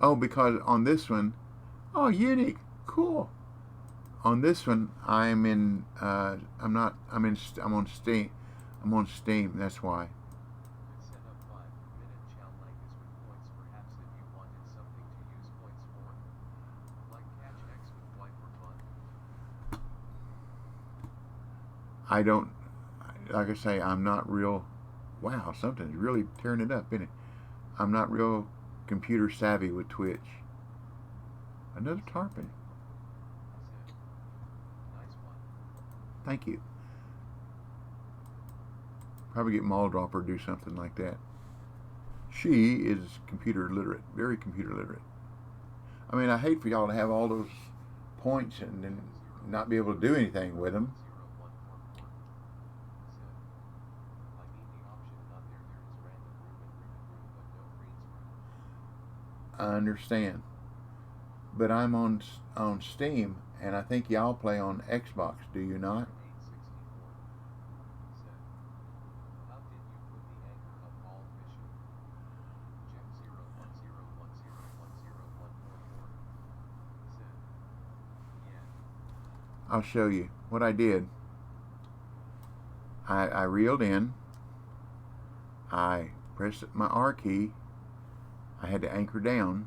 Oh, because on this one, oh, unique, cool. On this one, I'm on Steam. That's why. I don't, like I say, I'm not real, wow, something's really tearing it up, isn't it? I'm not real computer savvy with Twitch. Another tarpon. Nice one. Thank you. Probably get Mall Dropper to do something like that. She is computer literate, very computer literate. I mean, I hate for y'all to have all those points and then not be able to do anything with them. 0144. I mean the option not there. There is random room, but no greens room. I understand. But I'm on Steam, and I think y'all play on Xbox, do you not? 864. How did you put the anchor up all fishing? Check 0101010144. Yeah. I'll show you what I did. I reeled in. I pressed my R key. I had to anchor down.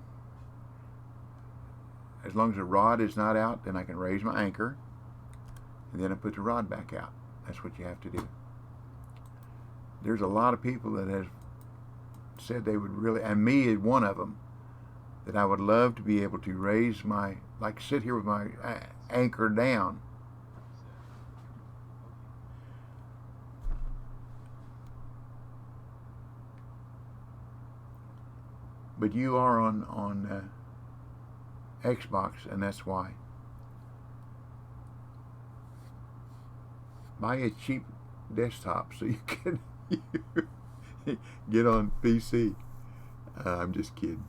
As long as the rod is not out, then I can raise my anchor. And then I put the rod back out. That's what you have to do. There's a lot of people that have said they would really, and me is one of them, that I would love to be able to raise my, like sit here with my anchor down. But you are on Xbox, and that's why. Buy a cheap desktop so you can get on PC. I'm just kidding.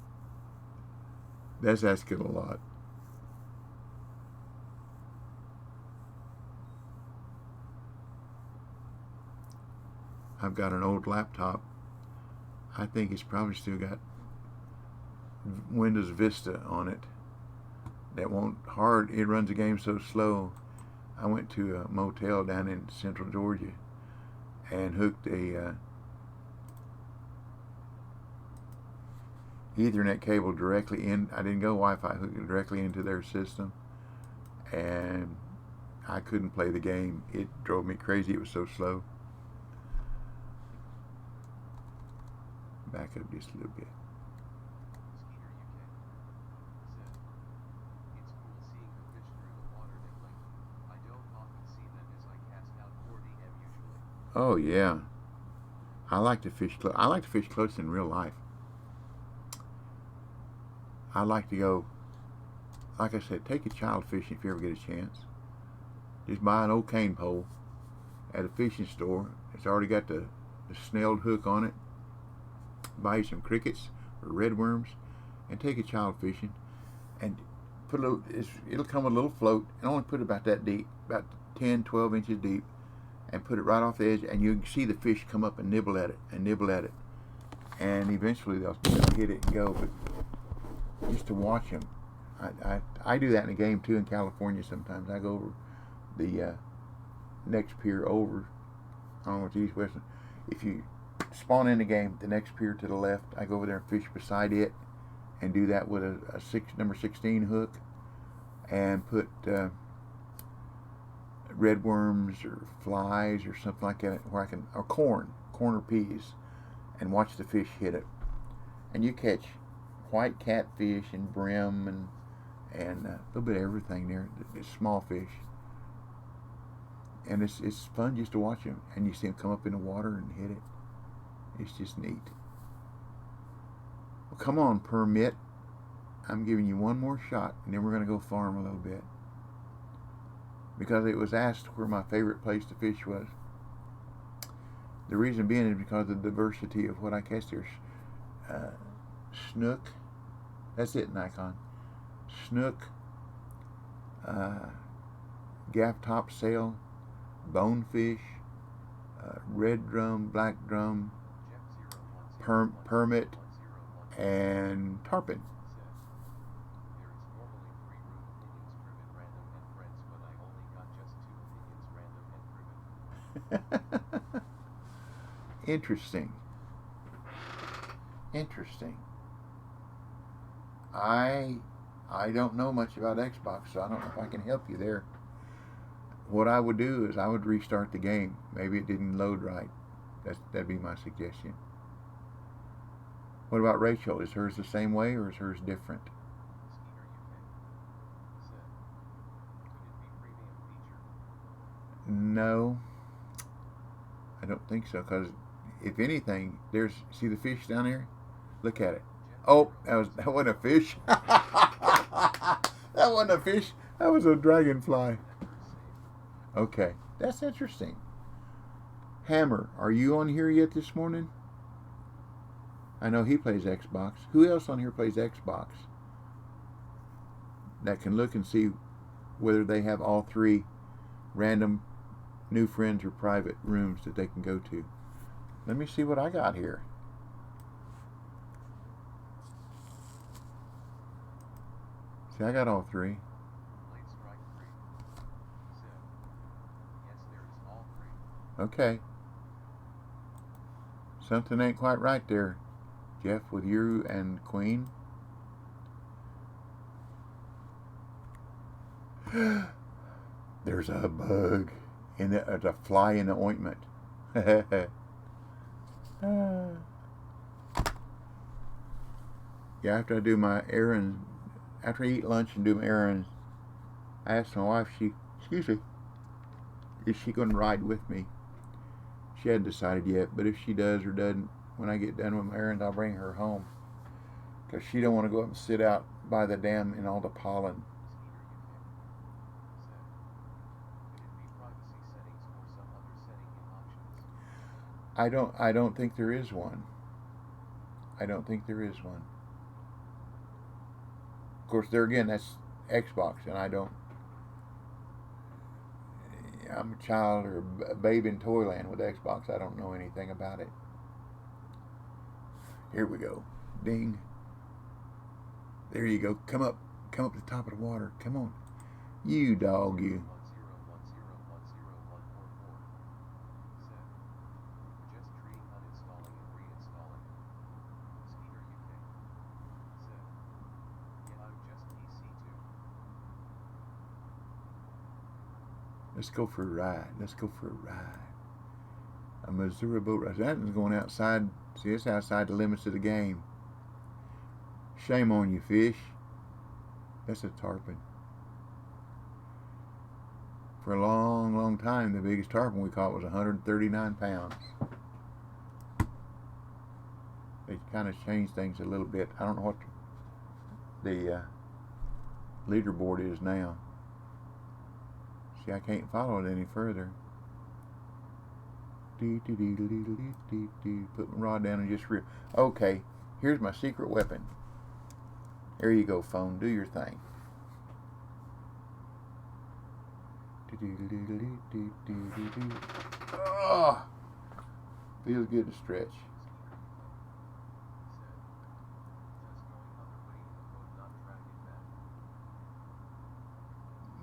That's asking a lot. I've got an old laptop. I think it's probably still got Windows Vista on it. That won't hard. It runs the game so slow. I went to a motel down in Central Georgia and hooked a Ethernet cable directly in. I didn't go Wi-Fi. Hooked it directly into their system, and I couldn't play the game. It drove me crazy. It was so slow. Back up just a little bit. Oh yeah, I like to fish close. I like to fish close in real life. I like to go, like I said, take a child fishing if you ever get a chance. Just buy an old cane pole at a fishing store. It's already got the snelled hook on it. Buy you some crickets or redworms and take a child fishing and put a little, it'll come with a little float and only put it about that deep, about 10, 12 inches deep, and put it right off the edge, and you can see the fish come up and nibble at it and nibble at it, and eventually they'll hit it and go. But just to watch them, I do that in a game too in California sometimes. I go over the next pier over, I don't know what's east west. If you spawn in the game, the next pier to the left, I go over there and fish beside it, and do that with a number 16 hook, and put redworms or flies or something like that, where I can, or corn or peas, and watch the fish hit it. And you catch white catfish and brim and a little bit of everything there. It's small fish, and it's fun just to watch them. And you see them come up in the water and hit it. It's just neat. Well, come on, Permit. I'm giving you one more shot, and then we're going to go farm a little bit. Because it was asked where my favorite place to fish was. The reason being is because of the diversity of what I catch there. Snook, that's it, Nikon. Snook, gaff top sail, bonefish, red drum, black drum, permit, and tarpon. Interesting. I don't know much about Xbox, so I don't know if I can help you there. what I would do is I would restart the game. Maybe it didn't load right. That'd be my suggestion. What about Rachel? Is hers the same way or is hers different? No, I don't think so. Because if anything, see the fish down there? Look at it. Oh, that wasn't a fish. That wasn't a fish. That was a dragonfly. Okay, that's interesting. Hammer, are you on here yet this morning? I know he plays Xbox. Who else on here plays Xbox? That can look and see whether they have all three random new friends or private rooms that they can go to. Let me see what I got here. See, I got all three. Okay. Something ain't quite right there, Jeff, with you and Queen. There's a bug in a fly in the ointment. Yeah, after I do my errands, after I eat lunch and do my errands, I asked my wife, excuse me, is she going to ride with me? She hadn't decided yet, but if she does or doesn't, when I get done with my errands, I'll bring her home. Because she don't want to go up and sit out by the dam in all the pollen. I don't think there is one. I don't think there is one. Of course, there again, that's Xbox, and I'm a child or a babe in Toyland with Xbox. I don't know anything about it. Here we go. Ding. There you go. Come up to the top of the water. Come on. You dog, you. Let's go for a ride. Let's go for a ride. A Missouri boat ride. That one's going outside. See, it's outside the limits of the game. Shame on you, fish. That's a tarpon. For a long, long time, the biggest tarpon we caught was 139 pounds. They kind of changed things a little bit. I don't know what the leaderboard is now. See, I can't follow it any further. Put my rod down and just reel. Okay, here's my secret weapon. There you go, phone. Do your thing. Oh, feels good to stretch.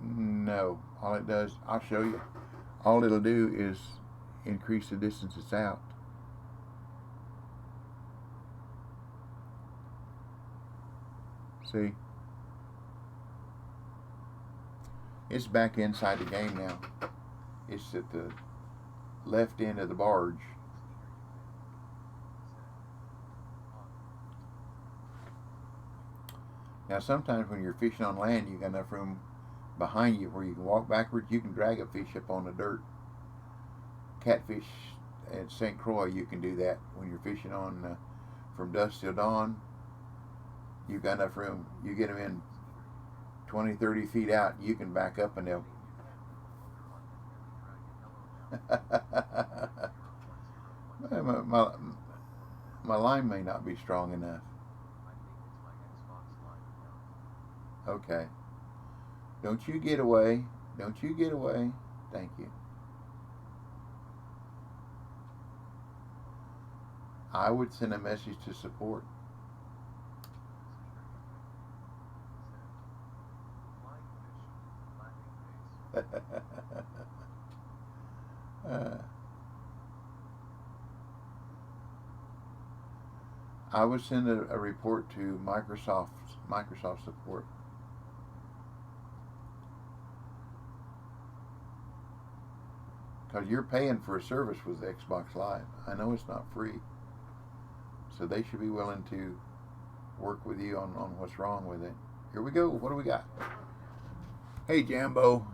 No, all it does, I'll show you. All it'll do is increase the distance it's out. See? It's back inside the game now. It's at the left end of the barge. Now sometimes when you're fishing on land, you got enough room behind you where you can walk backwards. You can drag a fish up on the dirt. Catfish at St. Croix, you can do that when you're fishing on from dusk till dawn. You've got enough room. You get them in 20, 30 feet out, you can back up and they'll my line may not be strong enough. Okay. Don't you get away. Don't you get away. Thank you. I would send a message to support. I would send a report to Microsoft support. because you're paying for a service with Xbox Live. I know it's not free, so they should be willing to work with you on what's wrong with it. Here we go. What do we got? Hey, Jambo.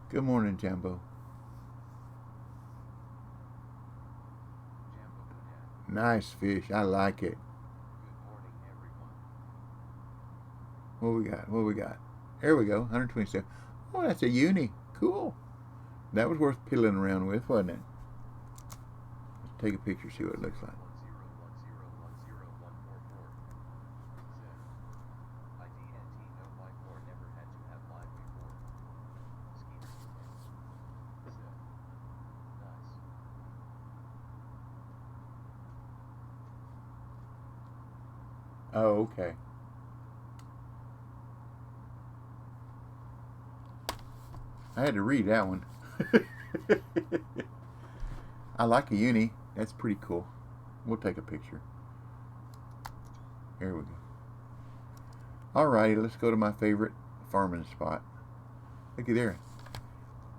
Good morning, Jambo. Nice fish. I like it. What we got? What we got? There we go. 127. Oh, that's a uni. Cool. That was worth piddling around with, wasn't it? Let's take a picture, see what it looks like. Oh, okay. I had to read that one. I like a uni. That's pretty cool. We'll take a picture. Here we go. Alrighty, let's go to my favorite farming spot. Looky there.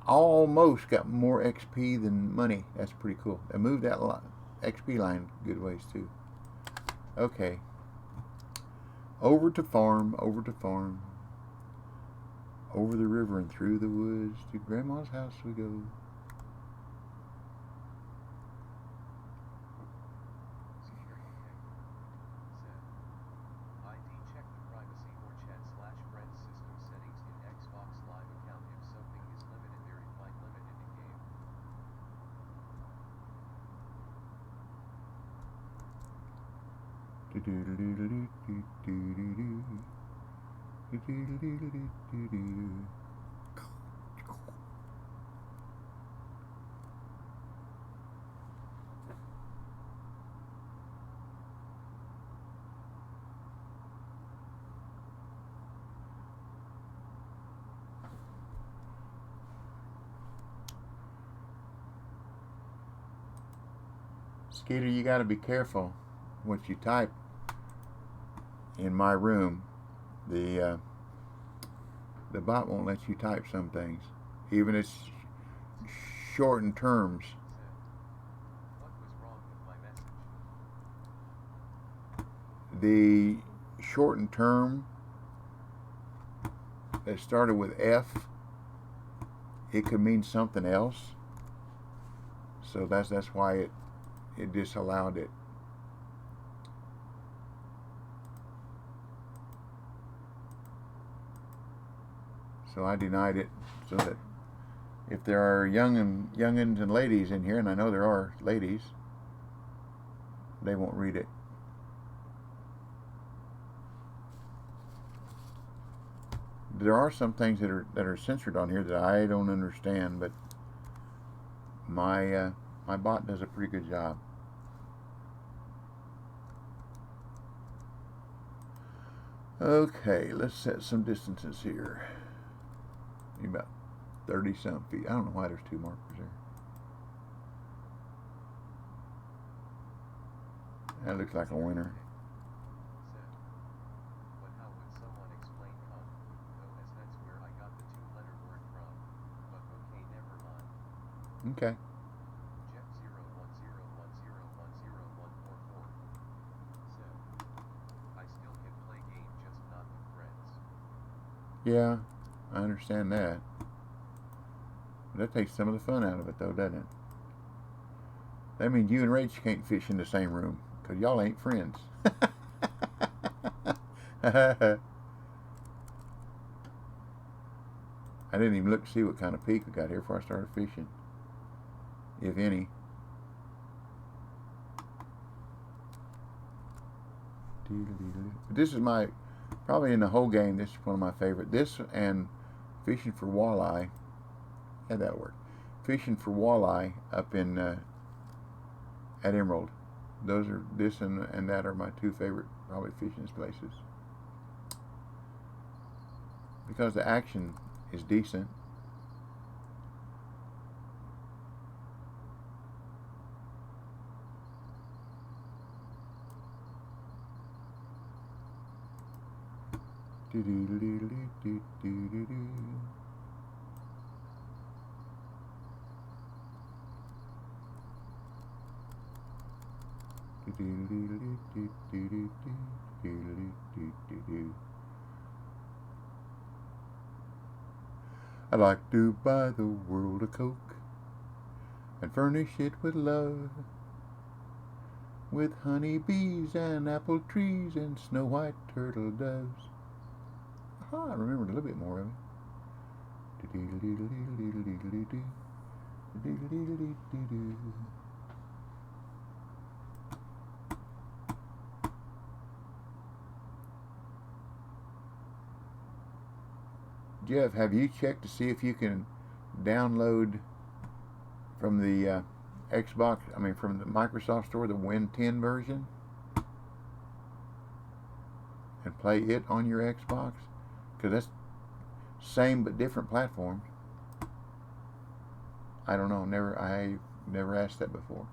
Almost got more XP than money. That's pretty cool. I moved that XP line good ways too. Okay. Over to farm, over to farm. Over the river and through the woods, to Grandma's house we go. ID check the privacy or chat/friends system settings in Xbox Live account. If something is limited there, it might limit it in game. Skeeter, you got to be careful what you type in my room. The bot won't let you type some things, even it's shortened terms. What was wrong with my message? The shortened term that started with F, it could mean something else. So that's why it disallowed it. So I denied it, so that if there are youngins and ladies in here, and I know there are ladies, they won't read it. There are some things that are censored on here that I don't understand, but my bot does a pretty good job. Okay, let's set some distances here. About 30-something feet. I don't know why there's two markers there. That looks like a winner. But how would someone explain cum? No, as that's where I got the two-letter word from. But okay, never mind. Okay. Jeff 01010101144 said, I still can play game, just not with friends. Yeah, I understand that. That takes some of the fun out of it, though, doesn't it? That means you and Rach can't fish in the same room, because y'all ain't friends. I didn't even look to see what kind of peak we got here before I started fishing, if any. This is probably in the whole game, this is one of my favorite. This and fishing for walleye. Yeah, that'll work. Fishing for walleye up in at Emerald. Those are, this and that are my two favorite probably fishing places, because the action is decent. I'd like to buy the world a Coke and furnish it with love, with honey bees and apple trees and snow white turtle doves. Aha, I remembered a little bit more of it. Jeff, have you checked to see if you can download from the Xbox, from the Microsoft Store, the Win 10 version, and play it on your Xbox? Because that's same but different platforms. I don't know. I never asked that before.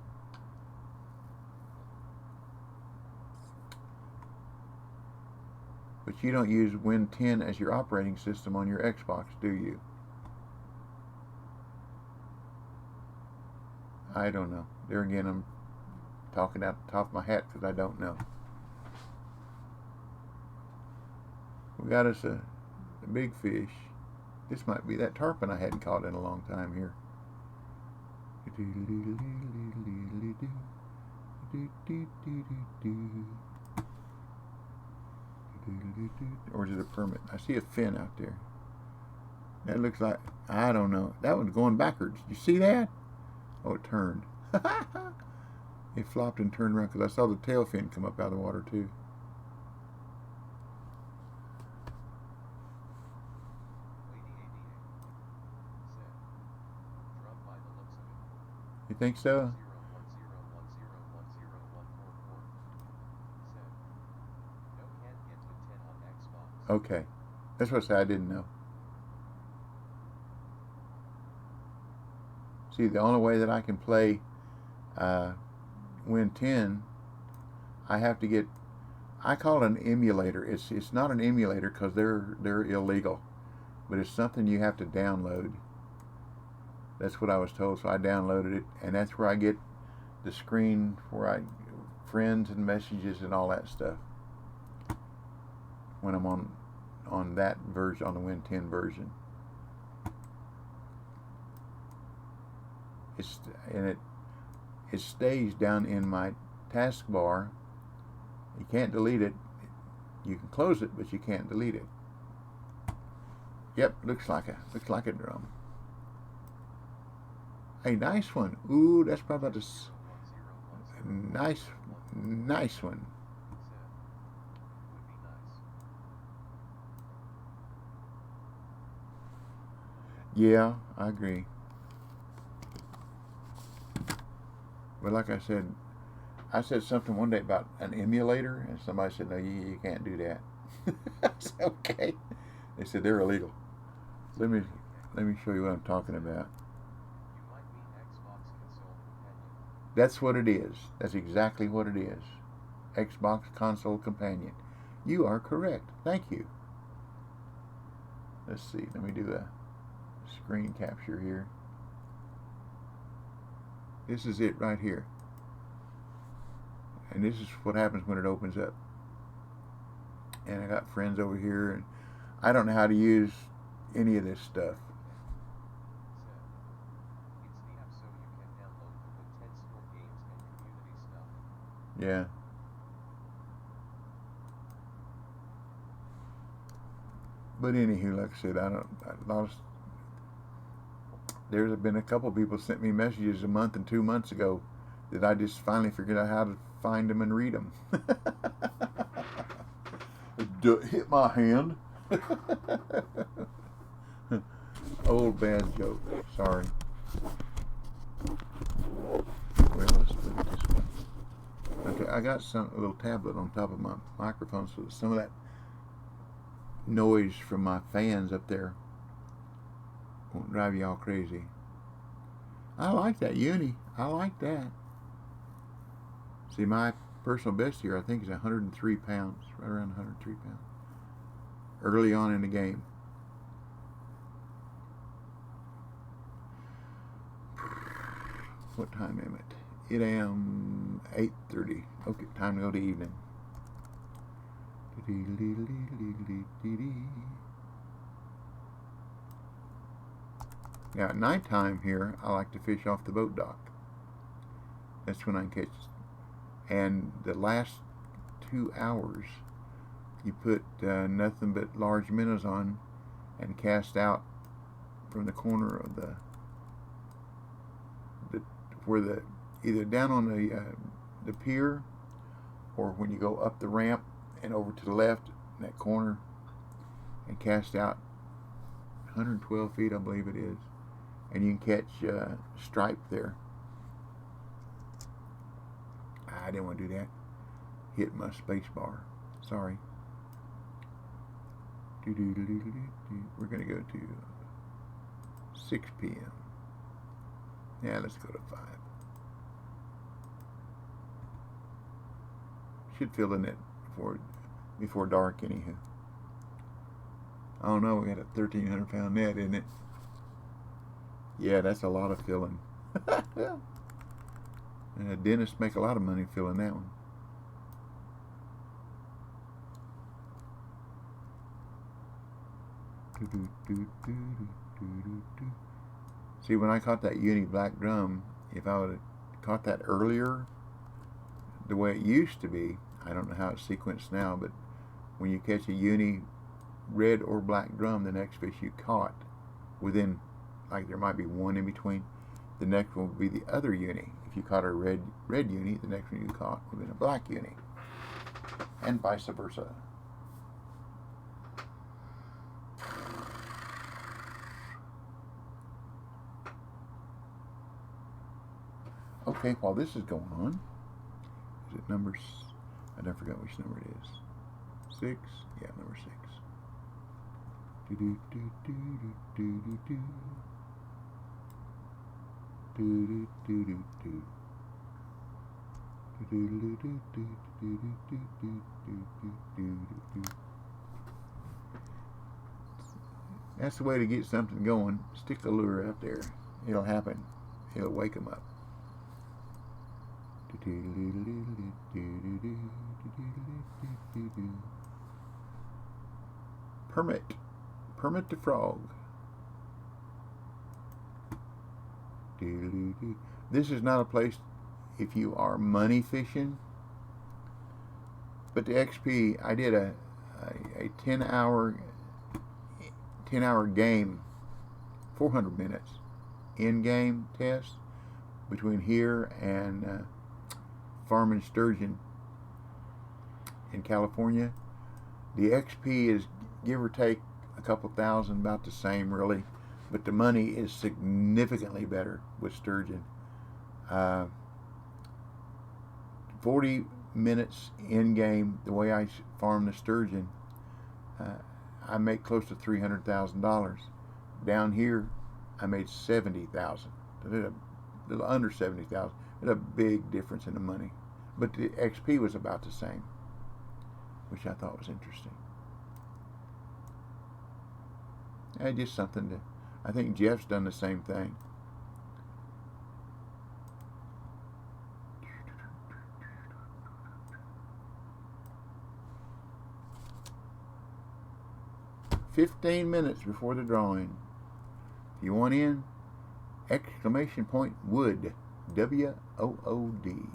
But you don't use Win 10 as your operating system on your Xbox, do you? I don't know. There again, I'm talking out the top of my hat because I don't know. We got us a big fish. This might be that tarpon I hadn't caught in a long time here. Or is it a permit? I see a fin out there. That looks like, I don't know. That one's going backwards. You see that? Oh, it turned. It flopped and turned around because I saw the tail fin come up out of the water too. You think so? Okay. That's what I said. I didn't know. See, the only way that I can play Win 10, I have to get, I call it an emulator. It's not an emulator because they're illegal, but it's something you have to download. That's what I was told, so I downloaded it, and that's where I get the screen where friends and messages and all that stuff when I'm on that version, on the Win 10 version. It stays down in my taskbar. You can't delete it. You can close it, but you can't delete it. Yep, looks like a drum. A nice one. Ooh, that's probably about a nice one. Yeah, I agree. But like I said something one day about an emulator, and somebody said, no, you can't do that. I said, okay. They said they're illegal. Let me show you what I'm talking about. That's what it is. That's exactly what it is. Xbox Console Companion. You are correct. Thank you. Let's see. Let me do a screen capture here. This is it right here. And this is what happens when it opens up. And I got friends over here, and I don't know how to use any of this stuff. Yeah. But anywho, like I said, there's been a couple people sent me messages a month and 2 months ago that I just finally figured out how to find them and read them. Hit my hand. Old bad joke. Sorry. Well, let's put it this way. Okay, I got a little tablet on top of my microphone, so some of that noise from my fans up there won't drive you all crazy. I like that uni. I like that. See, my personal best here, I think, is 103 pounds. Right around 103 pounds. Early on in the game. What time am it? It am 8:30. Okay, time to go to evening. Now at nighttime here, I like to fish off the boat dock. That's when I catch. And the last 2 hours, you put nothing but large minnows on and cast out from the corner of the where the either down on the pier, or when you go up the ramp and over to the left in that corner and cast out 112 feet, I believe it is, and you can catch stripe there. I didn't want to do that. Hit my space bar. Sorry. We're going to go to 6 p.m. Yeah, let's go to 5. Should fill in it before dark, anywho. I don't know, we got a 1,300 pound net, isn't it? Yeah, that's a lot of filling. And dentists make a lot of money filling that one. See, when I caught that uni black drum, if I would have caught that earlier, the way it used to be, I don't know how it's sequenced now, but when you catch a uni red or black drum, the next fish you caught, within, like there might be one in between, the next one would be the other uni. If you caught a red uni, the next one you caught would have been a black uni, and vice versa. Okay, while this is going on, is it numbers? I don't forget which number it is. 6? Yeah, number 6. That's the way to get something going. Stick a lure out there. It'll happen. It'll wake them up. Permit the frog. This is not a place if you are money fishing, but the XP, I did a 10-hour game, 400 minutes in-game test between here and farming Sturgeon in California. The XP is give or take a couple thousand, about the same really, but the money is significantly better with Sturgeon. 40 minutes in game, the way I farm the Sturgeon, I make close to $300,000. Down here, I made $70,000. A little under $70,000. It's a big difference in the money, but the XP was about the same, which I thought was interesting. And just something to, I think Jeff's done the same thing. "15 minutes before the drawing. If you want in, exclamation point wood, WOOD.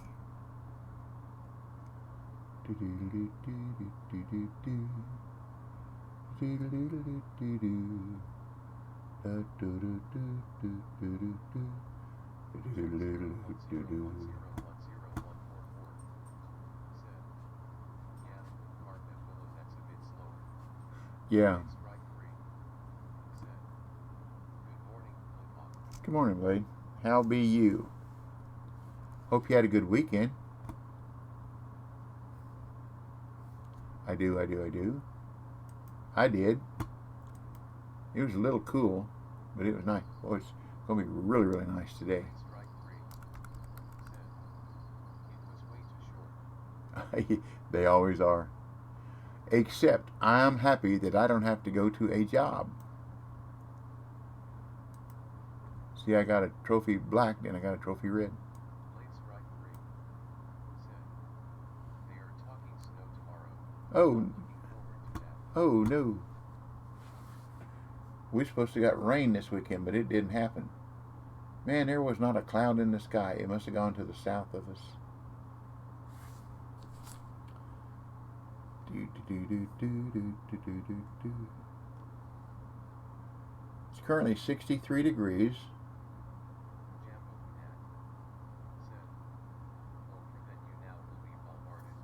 Yeah. Good morning, Wade. How be you? Hope you had a good weekend. I do. I did. It was a little cool, but it was nice. Oh, it's going to be really, really nice today. They always are. Except I'm happy that I don't have to go to a job. See, I got a trophy black and I got a trophy red. Oh, Forward to tab. oh no. We supposed to got rain this weekend, but it didn't happen. Man, there was not a cloud in the sky. It must have gone to the south of us. It's currently 63 degrees. Jambo Gnat. Said. Over that you now will be bombarded.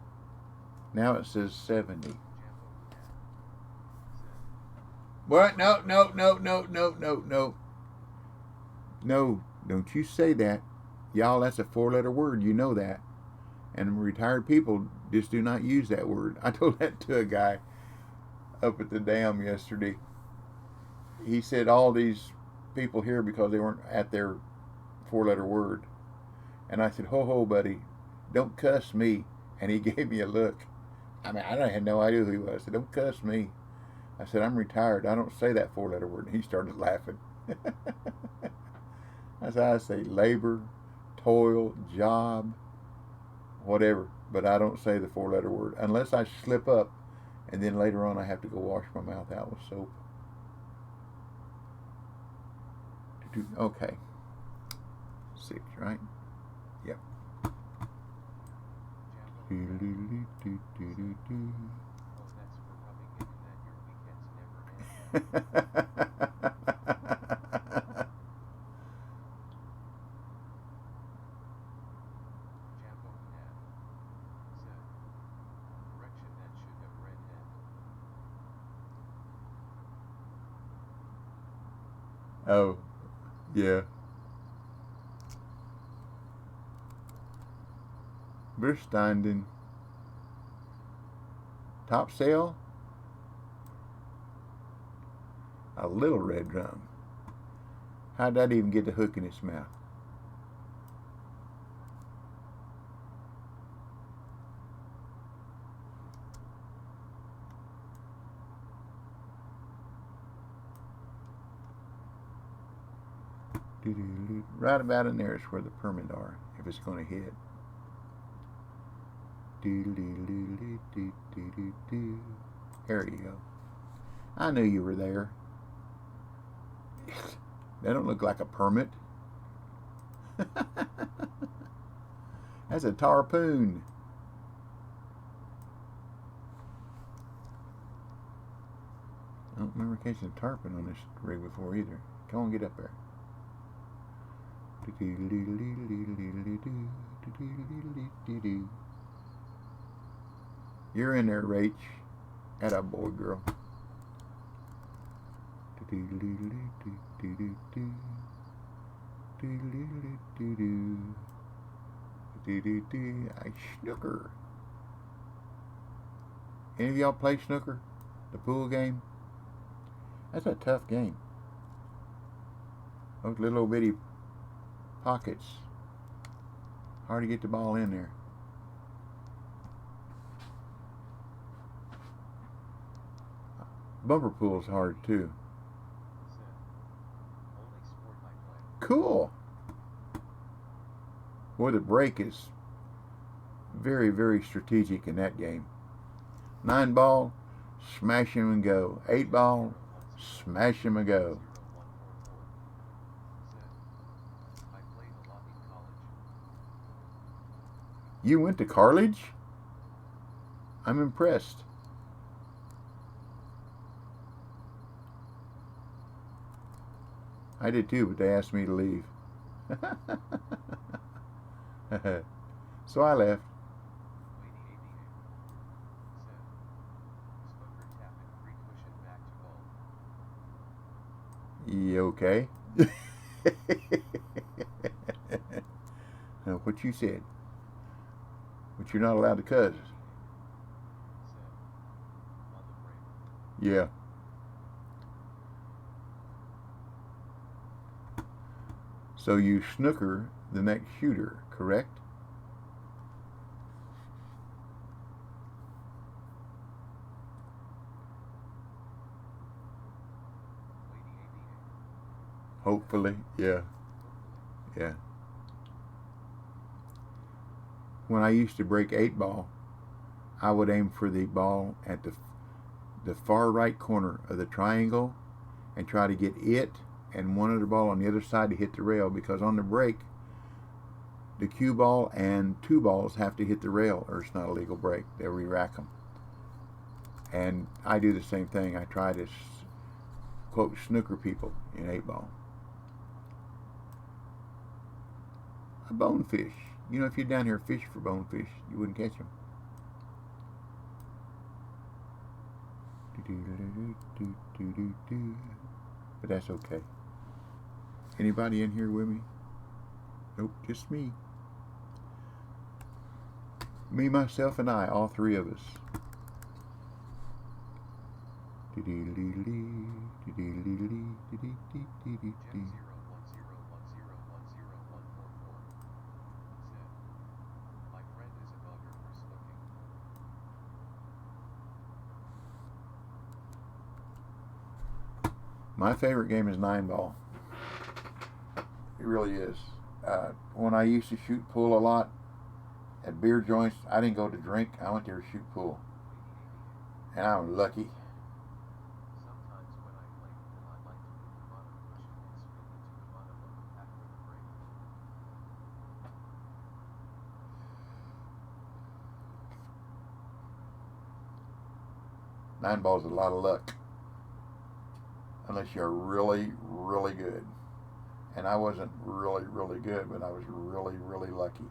Now it says 70. Jambo Gnat. Said. What? No, no, no, no, no, no, no. No, don't you say that. Y'all, that's a 4-letter word. You know that. And retired people just do not use that word. I told that to a guy up at the dam yesterday. He said all these people here because they weren't at their 4-letter word. And I said, ho, ho, buddy, don't cuss me. And he gave me a look. I mean, I had no idea who he was. I said, don't cuss me. I said, I'm retired. I don't say that 4-letter word. And he started laughing. I say labor, toil, job, whatever, but I don't say the 4-letter word unless I slip up, and then later on I have to go wash my mouth out with soap. Okay, 6, right? Yep. Jambo Gnat. Oh, that's for rubbing it in that your weekends never end. Jambo Gnat. Said. Correction that should have read end. Oh, yeah. Verstanden. Top sail. A little red drum. How'd that even get the hook in its mouth? Right about in there is where the permit are, if it's going to hit. There you go. I knew you were there. That don't look like a permit. That's a tarpoon. I don't remember catching a tarpon on this rig before either. Come on, get up there. You're in there, Rach. Atta boy, girl. I snooker. Any of y'all play snooker? The pool game? That's a tough game. Those little bitty pockets. Hard to get the ball in there. Bumper pool's hard too. Said. Only sport I play. Cool. Boy, the break is very, very strategic in that game. 9 ball, smash him and go. 8 ball, smash him and go. 0144. Said. I played a lot in college. You went to college? I'm impressed. I did too, but they asked me to leave. So I left. Lady ABA. Said. Snooker tapping free cushion back to ball. You okay? Now, what you said. But you're not allowed to cuss. Said. On the break. Yeah. So you snooker the next shooter, correct? Lady ABA. Hopefully, yeah, Hopefully. yeah. When I used to break 8 ball, I would aim for the ball at the far right corner of the triangle and try to get it and one other ball on the other side to hit the rail, because on the break, the cue ball and 2 balls have to hit the rail or it's not a legal break. They'll re-rack them. And I do the same thing. I try to, quote, snooker people in 8-ball. A bonefish. You know, if you're down here fishing for bonefish, you wouldn't catch them. But that's okay. Anybody in here with me? Nope, just me. Me, myself, and I, all 3 of us. My favorite game is 9-ball. It really is. When I used to shoot pool a lot at beer joints, I didn't go to drink. I went there to shoot pool. And I was lucky. Sometimes when I play pool, I like to move the bottom cushion and spin into the bottom of the after the break. 9-ball is a lot of luck. Unless you're really, really good. And I wasn't really, really good, but I was really, really lucky.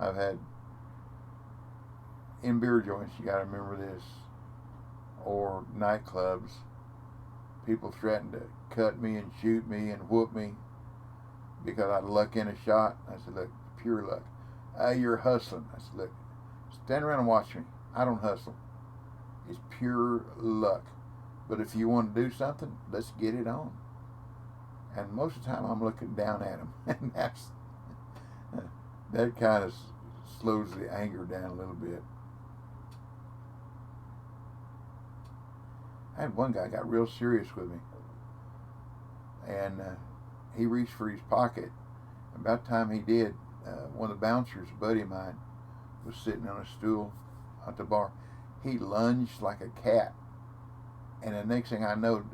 I've had, in beer joints, you gotta remember this, or nightclubs, people threatened to cut me and shoot me and whoop me because I'd luck in a shot. I said, look, pure luck. You're hustling. I said, look, stand around and watch me. I don't hustle. It's pure luck. But if you want to do something, let's get it on. And most of the time I'm looking down at them. And that kind of slows the anger down a little bit. I had one guy got real serious with me. And he reached for his pocket. About the time he did, one of the bouncers, a buddy of mine, was sitting on a stool at the bar. He lunged like a cat, and the next thing I know,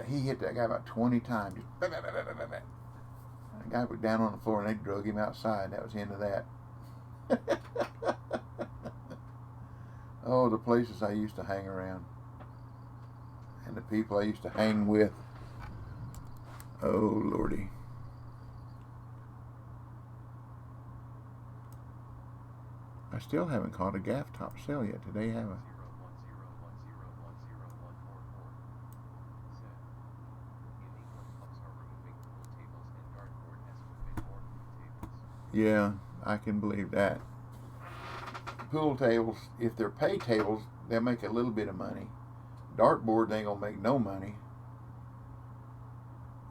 he hit that guy about 20 times. The guy was down on the floor, and they drug him outside. That was the end of that. Oh, the places I used to hang around, and the people I used to hang with. Oh, Lordy. I still haven't caught a gaff top sail yet today, have I? Yeah, I can believe that. Pool tables, if they're pay tables, they'll make a little bit of money. Dartboard, they ain't gonna make no money,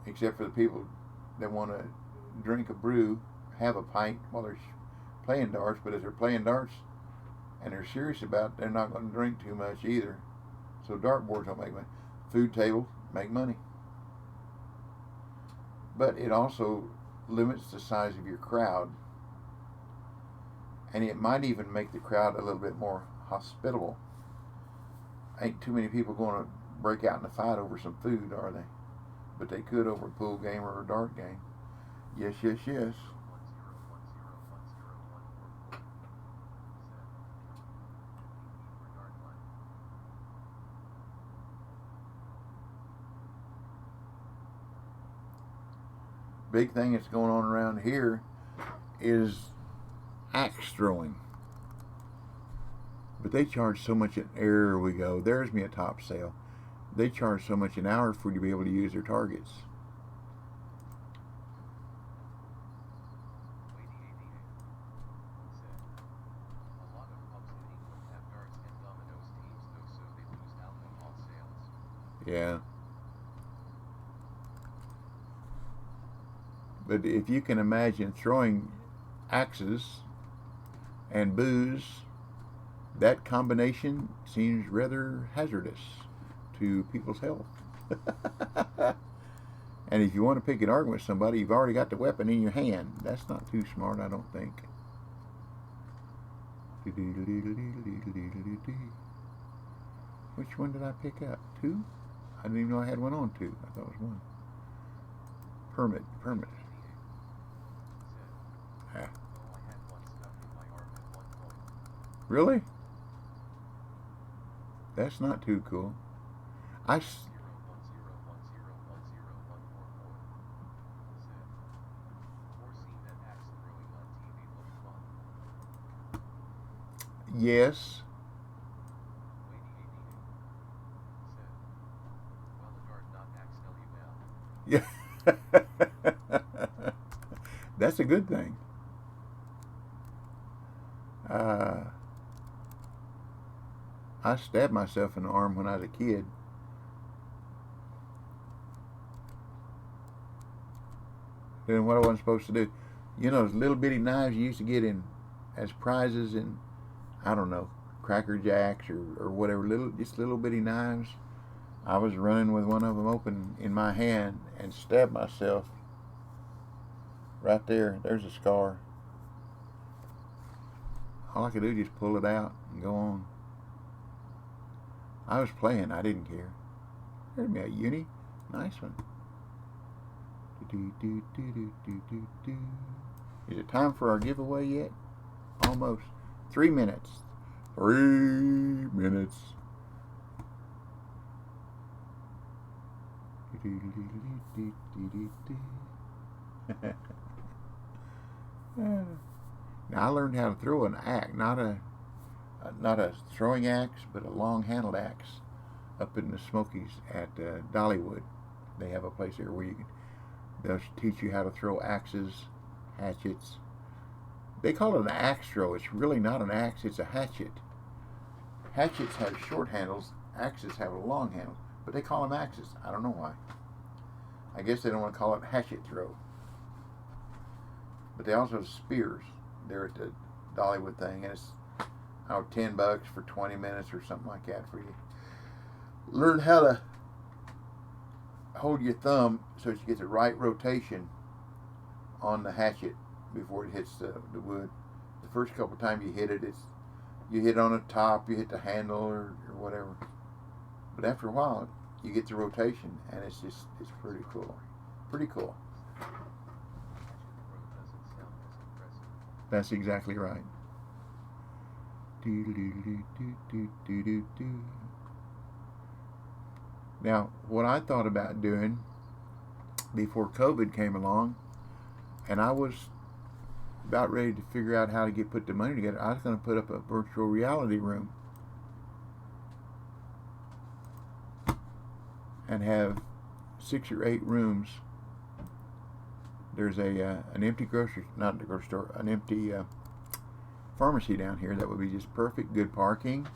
except for the people that want to drink a brew, have a pint while they're playing darts. But if they're playing darts and they're serious about it, they're not going to drink too much either. So dartboards don't make money. Food tables make money. But it also limits the size of your crowd. And it might even make the crowd a little bit more hospitable. Ain't too many people going to break out in a fight over some food, are they? But they could over a pool game or a dart game. Yes, yes, yes. Big thing that's going on around here is axe throwing. But they charge so much an there we go. There's me a topsail. They charge so much an hour for you to be able to use their targets. Yeah. But if you can imagine throwing axes and booze, that combination seems rather hazardous to people's health. And if you want to pick an argument with somebody, you've already got the weapon in your hand. That's not too smart, I don't think. Which one did I pick up? 2? I didn't even know I had one on 2. I thought it was 1. Permit. Ah. Really? That's not too cool. Yes. Yeah. That's a good thing. I stabbed myself in the arm when I was a kid. Doing what I wasn't supposed to do. You know those little bitty knives you used to get in as prizes in, I don't know, Cracker Jacks or whatever, just little bitty knives. I was running with one of them open in my hand and stabbed myself right there. There's a scar. All I could do is just pull it out and go on. I was playing. I didn't care. There's me a uni. Nice one. Is it time for our giveaway yet? Almost. 3 minutes. 3 minutes. Now I learned how to throw an axe, not a throwing axe, but a long-handled axe, up in the Smokies at Dollywood. They have a place there where they'll teach you how to throw axes, hatchets. They call it an axe throw. It's really not an axe, it's a hatchet. Hatchets have short handles, axes have a long handle, but they call them axes. I don't know why. I guess they don't want to call it hatchet throw. But they also have spears. They're at the Dollywood thing, and it's $10 for 20 minutes or something like that for you. Learn how to hold your thumb so that you get the right rotation on the hatchet before it hits the wood. The first couple times you hit it, you hit on the top, you hit the handle or whatever. But after a while, you get the rotation, and it's pretty cool. Pretty cool. That's exactly right. Now, what I thought about doing before COVID came along, and I was about ready to figure out how to put the money together, I was going to put up a virtual reality room and have 6 or 8 rooms. There's an empty not the grocery store, an empty pharmacy down here that would be just perfect, good parking,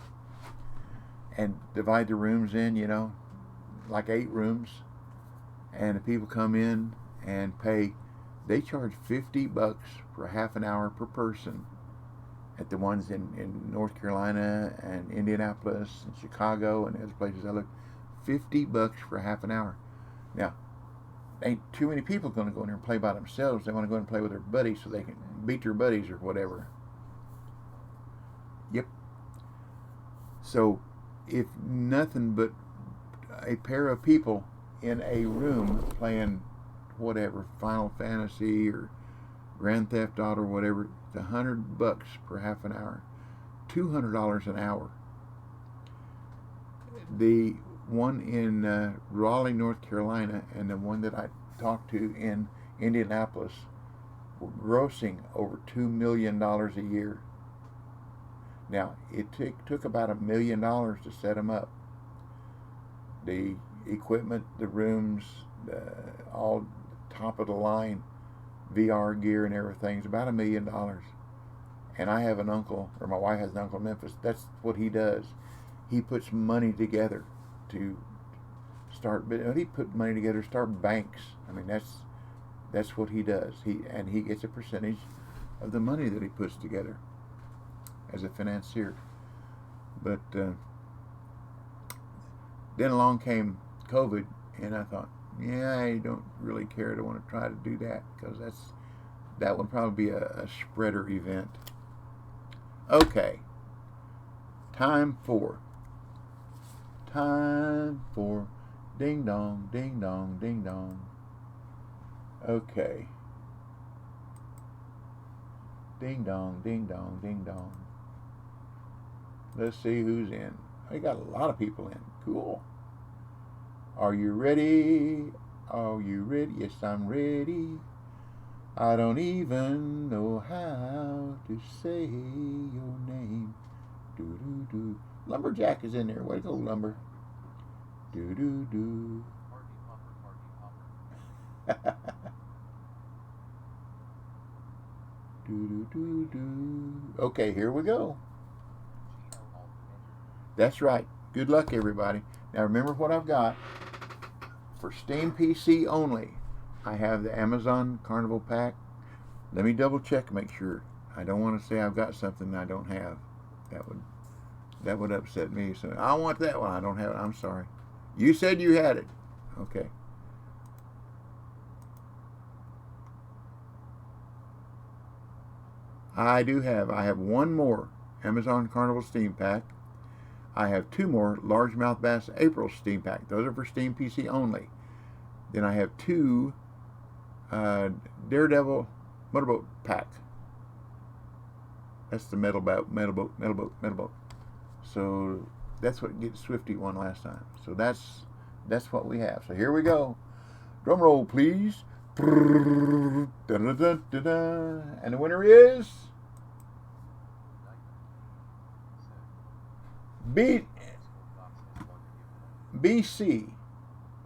and divide the rooms in, like 8 rooms, and the people come in and pay. They charge $50 for half an hour per person at the ones in North Carolina and Indianapolis and Chicago and other places I look. $50 for half an hour. Now, ain't too many people going to go in there and play by themselves. They want to go in and play with their buddies so they can beat their buddies or whatever. Yep. So, if nothing but a pair of people in a room playing whatever, Final Fantasy or Grand Theft Auto or whatever, it's $100 per half an hour. $200 an hour. The one in Raleigh, North Carolina, and the one that I talked to in Indianapolis were grossing over $2 million a year. Now, it took about $1 million to set them up. The equipment, the rooms, all top of the line VR gear and everything is about $1 million. And I have an uncle, or my wife has an uncle in Memphis. That's what he does. He puts money together to start. He put money together to start banks. I mean, that's what he does. He gets a percentage of the money that he puts together as a financier. But then along came COVID, and I thought, Yeah, I don't really care to want to try to do that because that would probably be a spreader event. Okay, time for ding dong, ding dong, ding dong. Okay, ding dong, ding dong, ding dong. Let's see who's in. I got a lot of people in. Cool. Are you ready? Are you ready? Yes, I'm ready. I don't even know how to say your name. Do do do. Lumberjack is in there. Way to go, Lumber. Do do do. Party popper, party popper. Do do do do. Okay, here we go. GL Alt enter. That's right. Good luck, everybody. Now remember what I've got. For Steam PC only, I have the Amazon Carnival Pack. Let me double check, make sure. I don't want to say I've got something I don't have. That would upset me. So I want that one. I don't have it. I'm sorry. You said you had it. Okay. I have one more Amazon Carnival Steam Pack. I have two more Largemouth Bass April Steam Pack. Those are for Steam PC only. Then I have two Daredevil Motorboat Pack. That's the metal boat. So that's what Get Swifty won last time. So that's what we have. So here we go. Drum roll, please. And the winner is BC.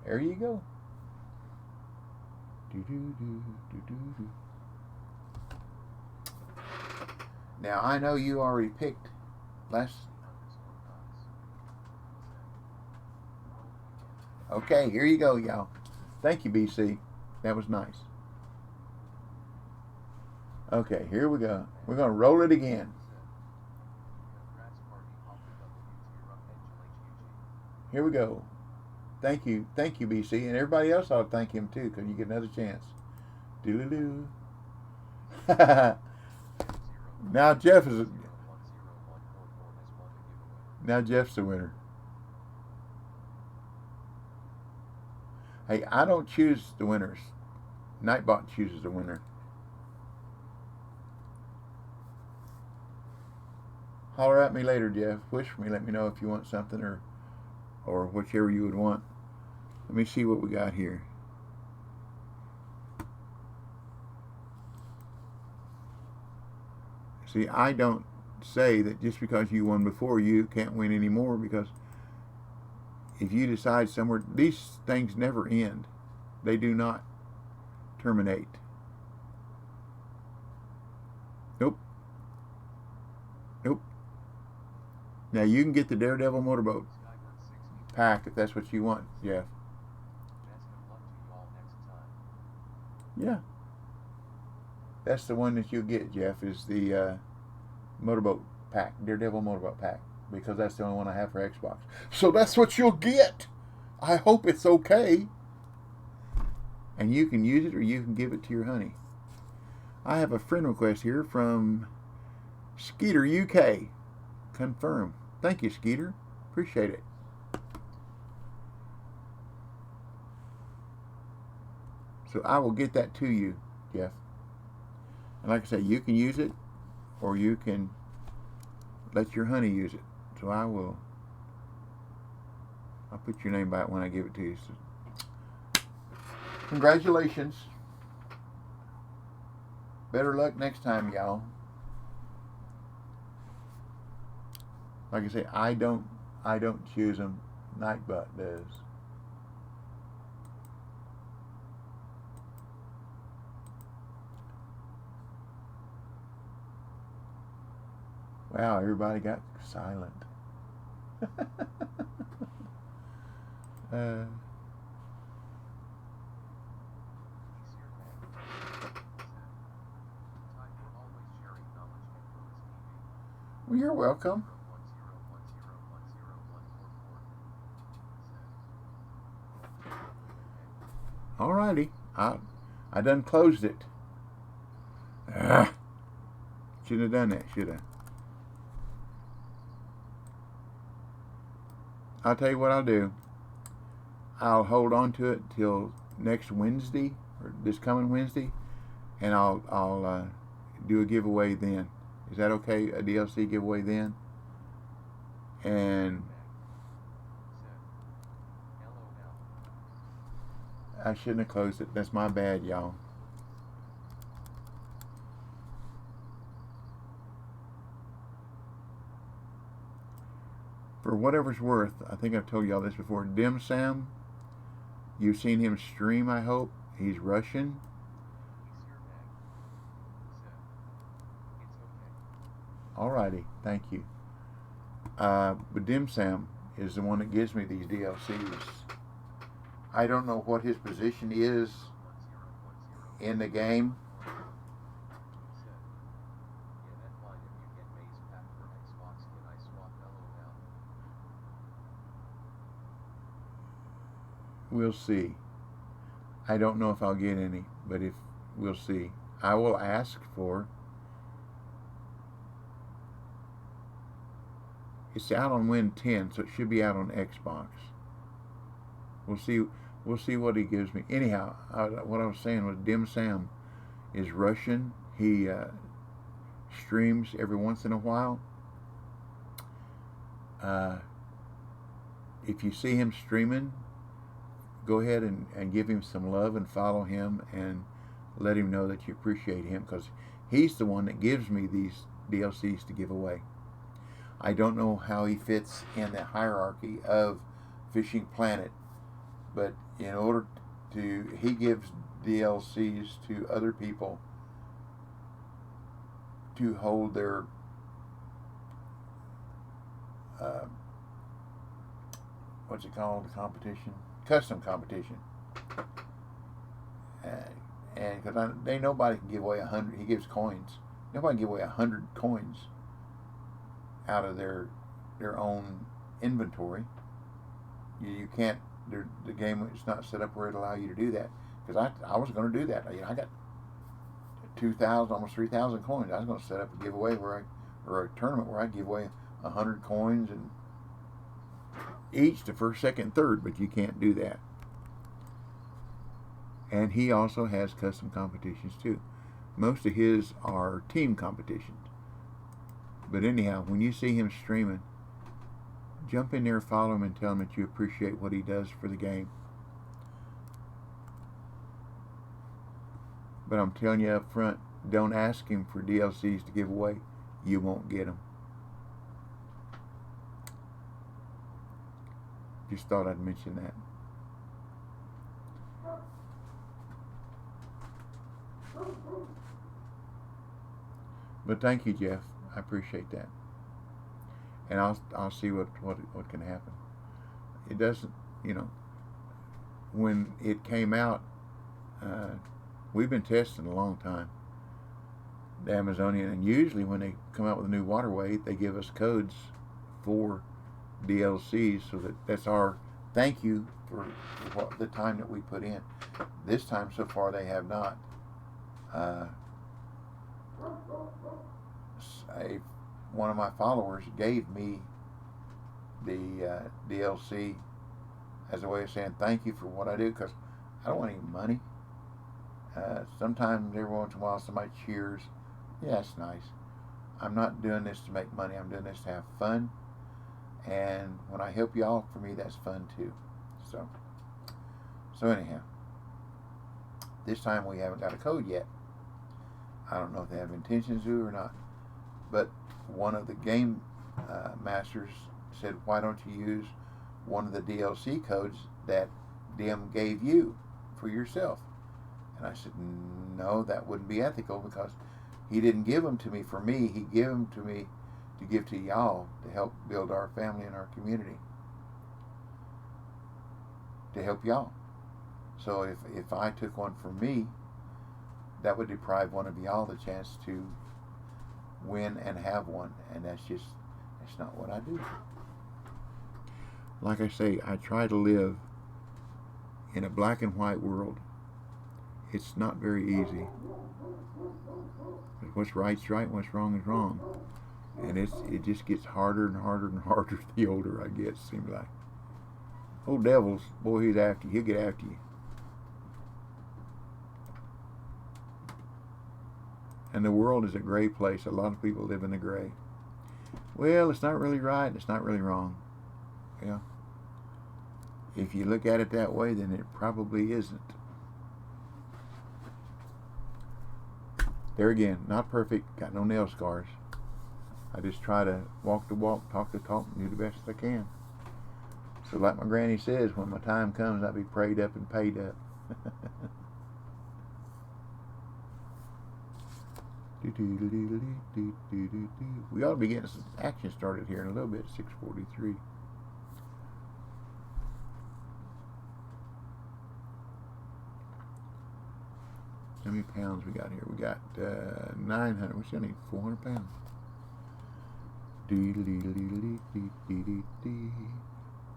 There you go. Now I know you already picked last. Okay, here you go, y'all. Thank you, BC. That was nice. Okay, here we go. We're gonna roll it again. Here we go. Thank you, BC, and everybody else ought to thank him too, because you get another chance. Doodaloo. Now Jeff's the winner. Hey, I don't choose the winners. Nightbot chooses the winner. Holler at me later, Jeff. Wish for me. Let me know if you want something or whichever you would want. Let me see what we got here. See, I don't say that just because you won before, you can't win anymore, because if you decide somewhere, these things never end. They do not terminate. Nope. Now you can get the Daredevil Motorboat Pack if that's what you want, Jeff. Yeah. That's the one that you'll get, Jeff, is the Motorboat Pack, Daredevil Motorboat Pack, because that's the only one I have for Xbox. So that's what you'll get. I hope it's okay. And you can use it or you can give it to your honey. I have a friend request here from Skeeter UK. Confirm. Thank you, Skeeter. Appreciate it. So I will get that to you, Jeff. And like I say, you can use it or you can let your honey use it. So I'll put your name by it when I give it to you. So, congratulations. Better luck next time, y'all. Like I say, I don't choose them. Nightbot does. Wow, everybody got silent. Well, you're welcome. Alrighty. I done closed it. Shouldn't have done that, should I? I'll tell you what I'll do. I'll hold on to it till next Wednesday, or this coming Wednesday, and I'll do a giveaway then. Is that okay? A DLC giveaway then? And I shouldn't have closed it. That's my bad, y'all. For whatever's worth, I think I've told y'all this before. Dim Sam, you've seen him stream, I hope. He's Russian. Alrighty, thank you. But Dim Sam is the one that gives me these DLCs. I don't know what his position is in the game. We'll see. I don't know if I'll get any, but if we'll see. I will ask for. It's out on Win 10, so it should be out on Xbox. We'll see. We'll see what he gives me. Anyhow, what I was saying was Dim Sam is Russian. He streams every once in a while. If you see him streaming, go ahead and give him some love and follow him and let him know that you appreciate him, because he's the one that gives me these DLCs to give away. I don't know how he fits in the hierarchy of Fishing Planet, but in order to, he gives DLCs to other people to hold their what's it called, the competition? Custom competition. And because nobody can give away 100, he gives coins. Nobody can give away 100 coins out of their own inventory. You can't. The game is not set up where it allow you to do that. Because I was going to do that. I got 2,000, almost 3,000 coins. I was going to set up a giveaway or a tournament where I give away 100 coins and each to first, second, third, but you can't do that. And he also has custom competitions too. Most of his are team competitions. But anyhow, when you see him streaming, jump in there, follow him, and tell him that you appreciate what he does for the game. But I'm telling you up front, don't ask him for DLCs to give away. You won't get them. Just thought I'd mention that. But thank you, Jeff. I appreciate that. And I'll see what can happen. It doesn't, when it came out, we've been testing a long time, the Amazonian, and usually when they come out with a new waterway, they give us codes for DLCs, so that's our thank you for the time that we put in. This time so far they have not. One of my followers gave me the DLC as a way of saying thank you for what I do, because I don't want any money. Sometimes every once in a while somebody cheers. Yeah, it's nice. I'm not doing this to make money. I'm doing this to have fun. And when I help y'all, for me, that's fun too. So anyhow, this time we haven't got a code yet. I don't know if they have intentions to or not. But one of the game masters said, why don't you use one of the DLC codes that Dim gave you for yourself? And I said, no, that wouldn't be ethical, because he didn't give them to me for me. He gave them to me to give to y'all to help build our family and our community, to help y'all. So if I took one for me, that would deprive one of y'all the chance to win and have one, and that's not what I do. Like I say, I try to live in a black and white world It's not very easy. What's right's right, and what's wrong is wrong. And it just gets harder and harder and harder the older I get, seems like. Old devils, boy, he's after you. He'll get after you. And the world is a gray place. A lot of people live in the gray. Well, it's not really right, and it's not really wrong. Yeah. If you look at it that way, then it probably isn't. There again, not perfect, got no nail scars. I just try to walk the walk, talk the talk, and do the best I can. So like my granny says, when my time comes, I'll be prayed up and paid up. We ought to be getting some action started here in a little bit, 6:43. How many pounds we got here? We got 900. We still need 400 pounds. I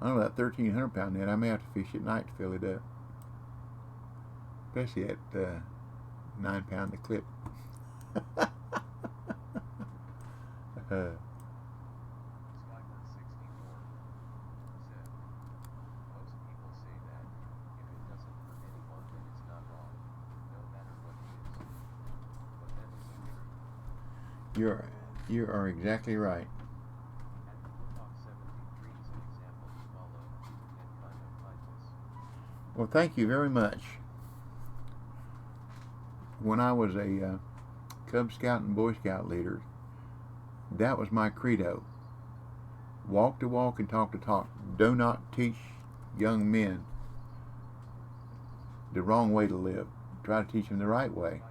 don't know, that 1,300 pound net, I may have to fish at night to fill it up. Especially at 9 pound the clip. You are exactly right. Well, thank you very much. When I was a Cub Scout and Boy Scout leader, that was my credo. Walk the walk and talk the talk. Do not teach young men the wrong way to live. Try to teach them the right way.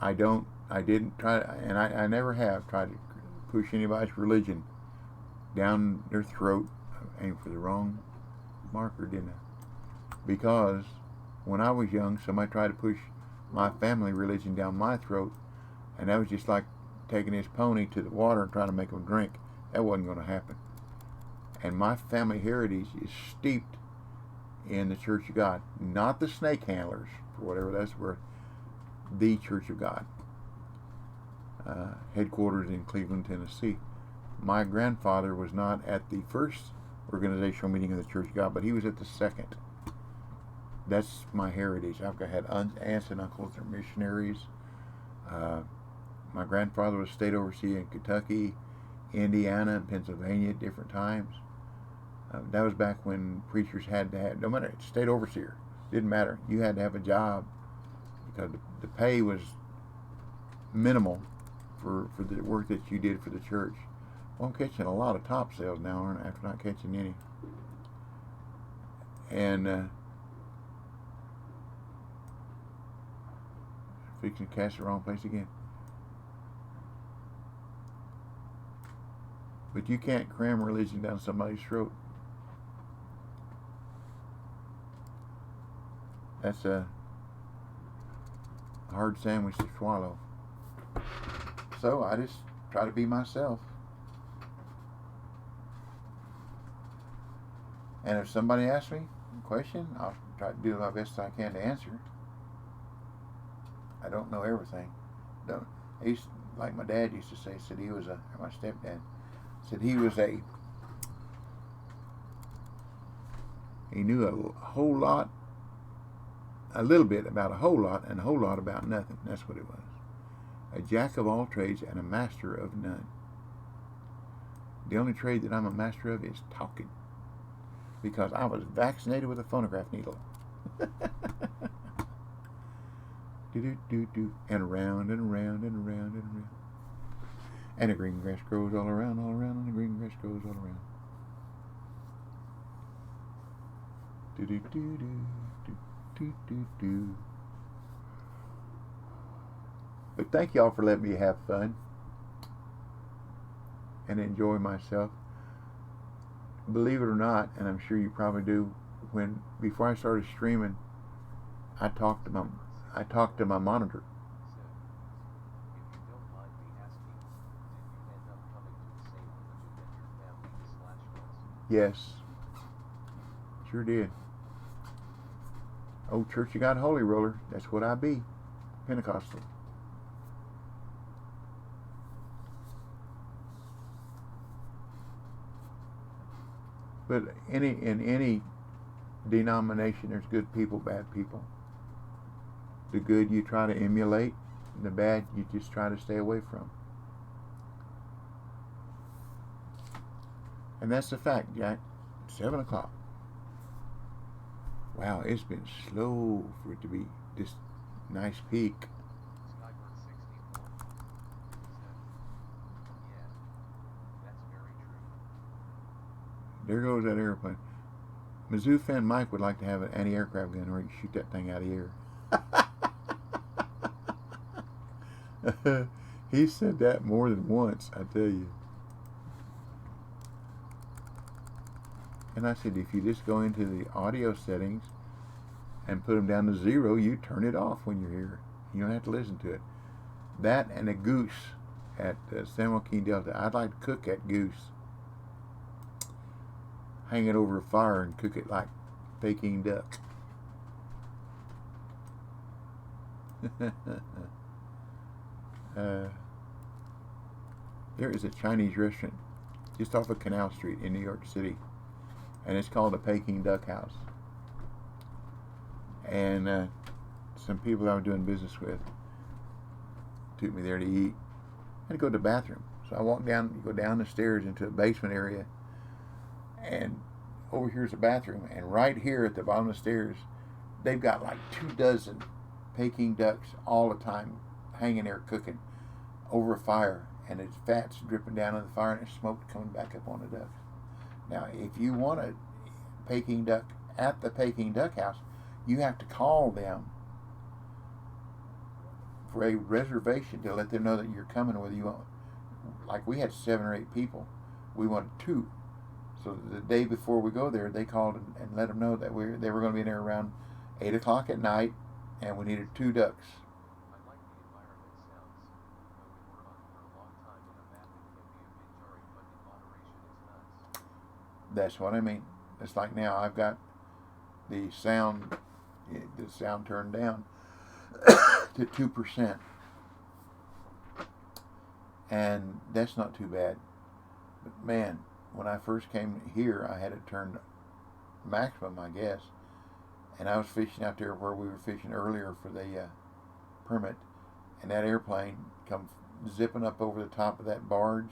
I didn't try, and I never have tried to push anybody's religion down their throat. I aimed for the wrong marker, didn't I? Because when I was young, somebody tried to push my family religion down my throat, and that was just like taking his pony to the water and trying to make him drink. That wasn't going to happen. And my family heritage is steeped in the Church of God, not the snake handlers, for whatever that's worth. The Church of God, headquarters in Cleveland, Tennessee. My grandfather was not at the first organizational meeting of the Church of God, but he was at the second. That's my heritage. I've had aunts and uncles that are missionaries. My grandfather was state overseer in Kentucky, Indiana, and Pennsylvania at different times. That was back when preachers had to have, no matter, state overseer, didn't matter. You had to have a job because the pay was minimal for the work that you did for the church. Well, I'm catching a lot of top sales now, aren't I, after not catching any. And fixing to cast the wrong place again. But you can't cram religion down somebody's throat. That's a hard sandwich to swallow. So I just try to be myself. And if somebody asks me a question, I'll try to do my best I can to answer. I don't know everything. Like my dad used to say, said he was my stepdad, said he knew a whole lot, a little bit about a whole lot, and a whole lot about nothing. That's what it was. A jack of all trades and a master of none. The only trade that I'm a master of is talking, because I was vaccinated with a phonograph needle. Do-do-do-do. And around and around and around and around. And the green grass grows all around, and the green grass grows all around. Do-do-do-do-do-do-do. But thank y'all for letting me have fun and enjoy myself. Believe it or not, and I'm sure you probably do, before I started streaming, I talked to my monitor. Yes. Sure did. Old Church of God Holy Roller. That's what I be. Pentecostal. But in any denomination, there's good people, bad people. The good you try to emulate, and the bad you just try to stay away from. And that's the fact, Jack. 7 o'clock. Wow, it's been slow for it to be this nice peak. Skybird 64. Yeah, that's very true. There goes that airplane. Mizzou fan Mike would like to have an anti-aircraft gun where he can shoot that thing out of the air. He said that more than once, I tell you. And I said, if you just go into the audio settings and put them down to 0, you turn it off when you're here. You don't have to listen to it. That and a goose at San Joaquin Delta. I'd like to cook that goose. Hang it over a fire and cook it like Peking duck. There is a Chinese restaurant just off of Canal Street in New York City, and it's called the Peking Duck House. And some people I was doing business with took me there to eat. I had to go to the bathroom, so I walked down, go down the stairs into a basement area, and over here's the bathroom, and right here at the bottom of the stairs, they've got like 24 Peking ducks all the time hanging there cooking over a fire, and it's fat's dripping down on the fire, and it's smoke coming back up on the ducks. Now, if you want a Peking duck at the Peking Duck House, you have to call them for a reservation to let them know that you're coming. Whether you want, like we had 7 or 8 people, we wanted 2. So the day before we go there, they called and let them know that they were going to be there around 8 o'clock at night, and we needed 2 ducks. I like the environment sounds. When we were on for a long time in a bath, it can be a bit jarring, but in moderation it's nuts. That's what I mean. It's like now I've got the sound turned down to 2%, and that's not too bad. But man, when I first came here, I had it turned maximum, I guess, and I was fishing out there where we were fishing earlier for the permit, and that airplane come zipping up over the top of that barge.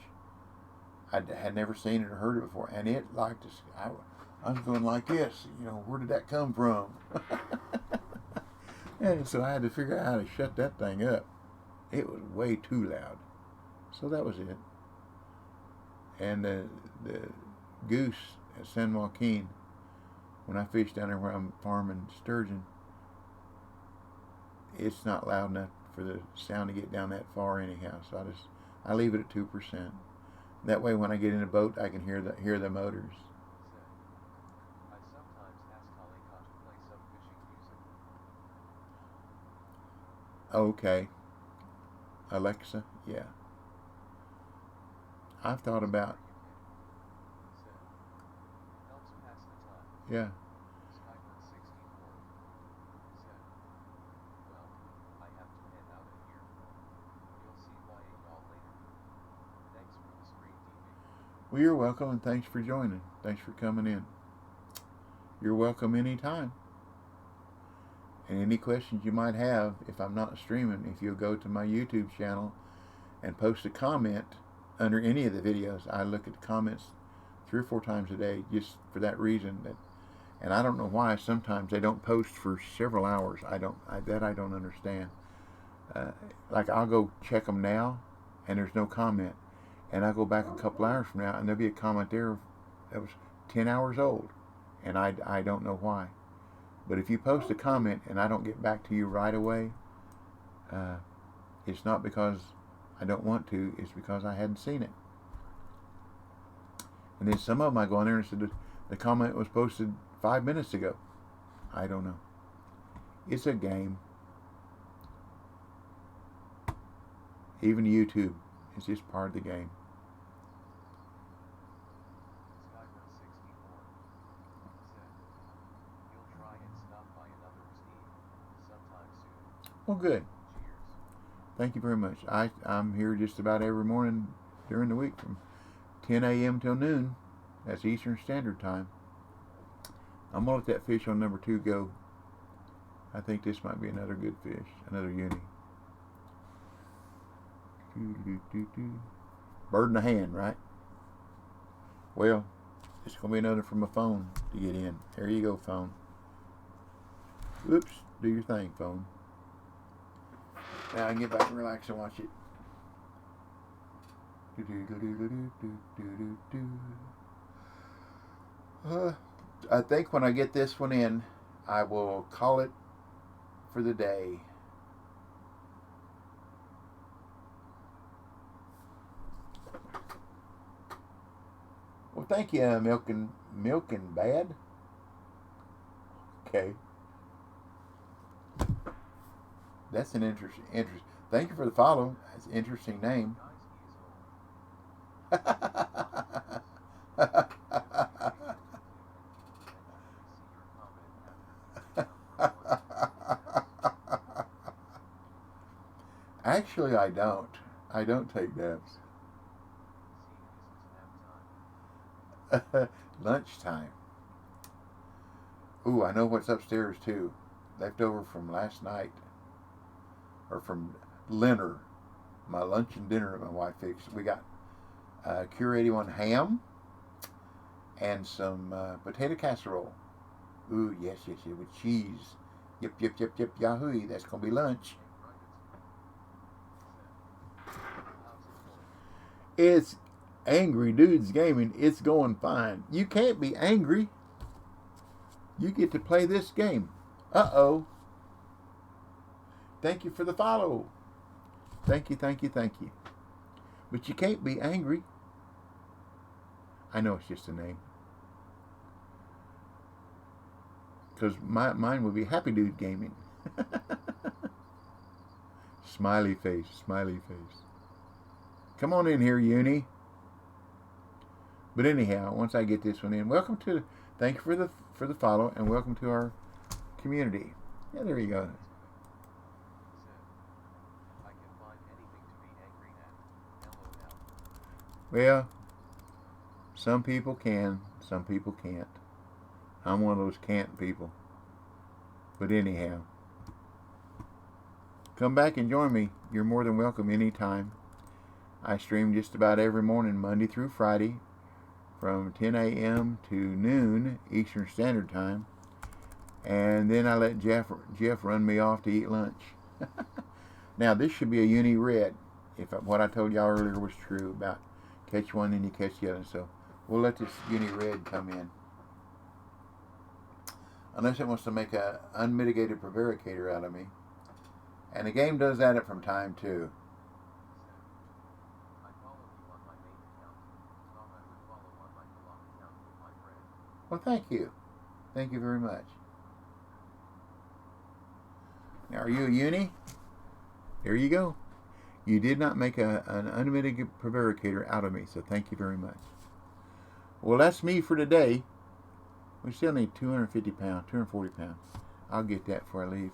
I had never seen it or heard it before, and it like this. I was going like this, where did that come from? And so I had to figure out how to shut that thing up. It was way too loud. So that was it. And the goose at San Joaquin, when I fish down there where I'm farming sturgeon, it's not loud enough for the sound to get down that far anyhow. So I leave it at 2%. That way, when I get in a boat, I can hear the motors. I sometimes ask Alika to play some fishing music. Okay. Alexa, yeah. I've thought about. Helps pass the time. Yeah. Skybird 64. Well, I have to head out of here. You'll see why y'all later. Thanks for the screen TV. Well, you're welcome, and thanks for joining. Thanks for coming in. You're welcome anytime. And any questions you might have, if I'm not streaming, if you'll go to my YouTube channel and post a comment under any of the videos. I look at the comments 3 or 4 times a day just for that reason. And I don't know why sometimes they don't post for several hours. I don't understand. Like I'll go check them now, and there's no comment. And I'll go back a couple hours from now, and there'll be a comment there that was 10 hours old. And I don't know why. But if you post a comment and I don't get back to you right away, it's not because I don't want to, it's because I hadn't seen it. And then some of them I go in there and said the comment was posted 5 minutes ago. I don't know. It's a game. Even YouTube is just part of the game. Skybird 64. Well, good. Cheers. Thank you very much. I'm here just about every morning during the week from 10 a.m. till noon. That's Eastern Standard Time. I'm going to let that fish on number 2 go. I think this might be another good fish, another uni. Bird in the hand, right? Well, it's going to be another from a phone to get in. There you go, phone. Oops, do your thing, phone. Now I can get back and relax and watch it. I think when I get this one in, I will call it for the day. Well, thank you, Milk and Bad. Okay. That's an interesting. Thank you for the follow. That's an interesting name. Actually, I don't. I don't take naps. Lunchtime. Ooh, I know what's upstairs too. Leftover from last night. Or from dinner. My lunch and dinner that my wife fixed. We got Cure 81 ham and some potato casserole. Ooh, yes, with cheese. Yep, yahoo! That's gonna be lunch. It's Angry Dudes Gaming. It's going fine. You can't be angry. You get to play this game. Uh-oh. Thank you for the follow. Thank you. But you can't be angry. I know it's just a name. Because mine would be Happy Dude Gaming. Smiley face. Come on in here, Uni. But anyhow, once I get this one in, thank you for the follow, and welcome to our community. Yeah, there you go. I can find anything to be angry at. LOL. Well, some people can, some people can't. I'm one of those can't people. But anyhow, come back and join me. You're more than welcome anytime. I stream just about every morning, Monday through Friday, from 10 a.m. to noon Eastern Standard Time. And then I let Jeff run me off to eat lunch. Now, this should be a uni red, if what I told y'all earlier was true about catch one and you catch the other. So we'll let this uni red come in. Unless it wants to make an unmitigated prevaricator out of me. And the game does that from time too. Well, thank you. Thank you very much. Now, are you a uni? There you go. You did not make an unmitigated prevaricator out of me, so thank you very much. Well, that's me for today. We still need 250 pounds, 240 pounds. I'll get that before I leave,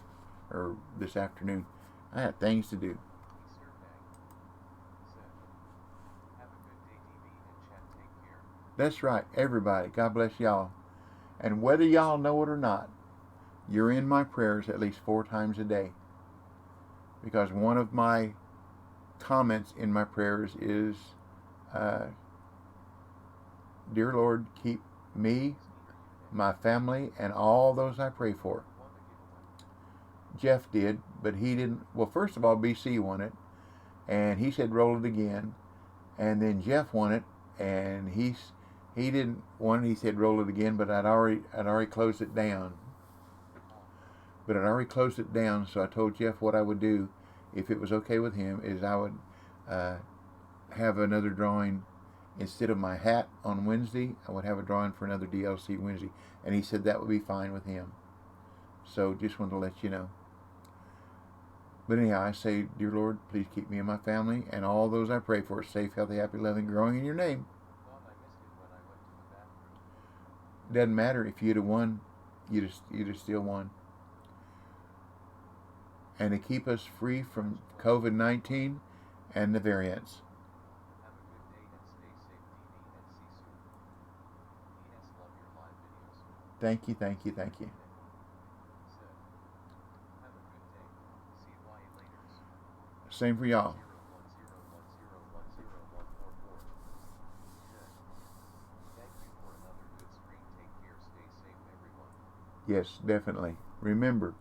or this afternoon. I have things to do. That's right, everybody. God bless y'all. And whether y'all know it or not, you're in my prayers at least 4 times a day. Because one of my comments in my prayers is, Dear Lord, keep me, my family, and all those I pray for. Jeff did, but he didn't. Well, first of all, BC won it, and he said roll it again. And then Jeff won it, and he didn't want it. He said roll it again, but I'd already closed it down. So I told Jeff what I would do, if it was okay with him, is I would have another drawing. Instead of my hat on Wednesday, I would have a drawing for another DLC Wednesday. And he said that would be fine with him. So just wanted to let you know. But anyhow, I say, Dear Lord, please keep me and my family and all those I pray for safe, healthy, happy, loving, growing in your name. Doesn't matter. If you'd have won, you'd have still won. and to keep us free from COVID-19 and the variants. Have a good day and stay safe, DD, and see soon. PS love your live videos. Thank you, thank you, thank you. Said. Have a good day. See why laters. Same for y'all. 01010101044. Check. Thank you for another good stream. Take care. Stay safe, everyone. Yes, definitely. Remember,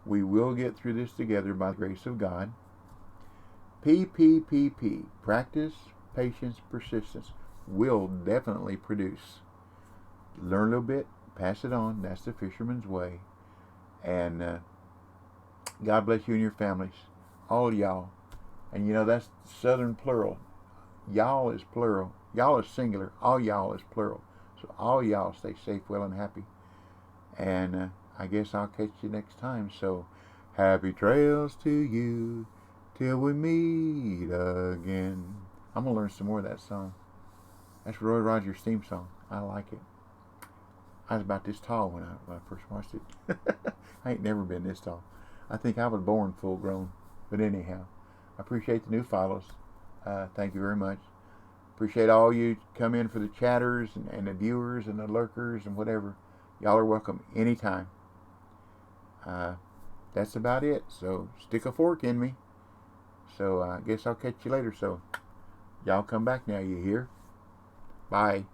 we will get through this together by the grace of God. PPPP, practice, patience, persistence, will definitely produce. Learn a little bit, pass it on. That's the fisherman's way. And God bless you and your families, all y'all. And you know, that's Southern plural. Y'all is plural. Y'all is singular. All y'all is plural. So all y'all stay safe, well, and happy. And I guess I'll catch you next time. So happy trails to you till we meet again. I'm going to learn some more of that song. That's Roy Rogers' theme song. I like it. I was about this tall when I first watched it. I ain't never been this tall. I think I was born full grown. But anyhow, I appreciate the new follows. Thank you very much. Appreciate all you come in for the chatters and the viewers and the lurkers and whatever. Y'all are welcome anytime. That's about it. So stick a fork in me. So I guess I'll catch you later. So y'all come back now, you hear? Bye.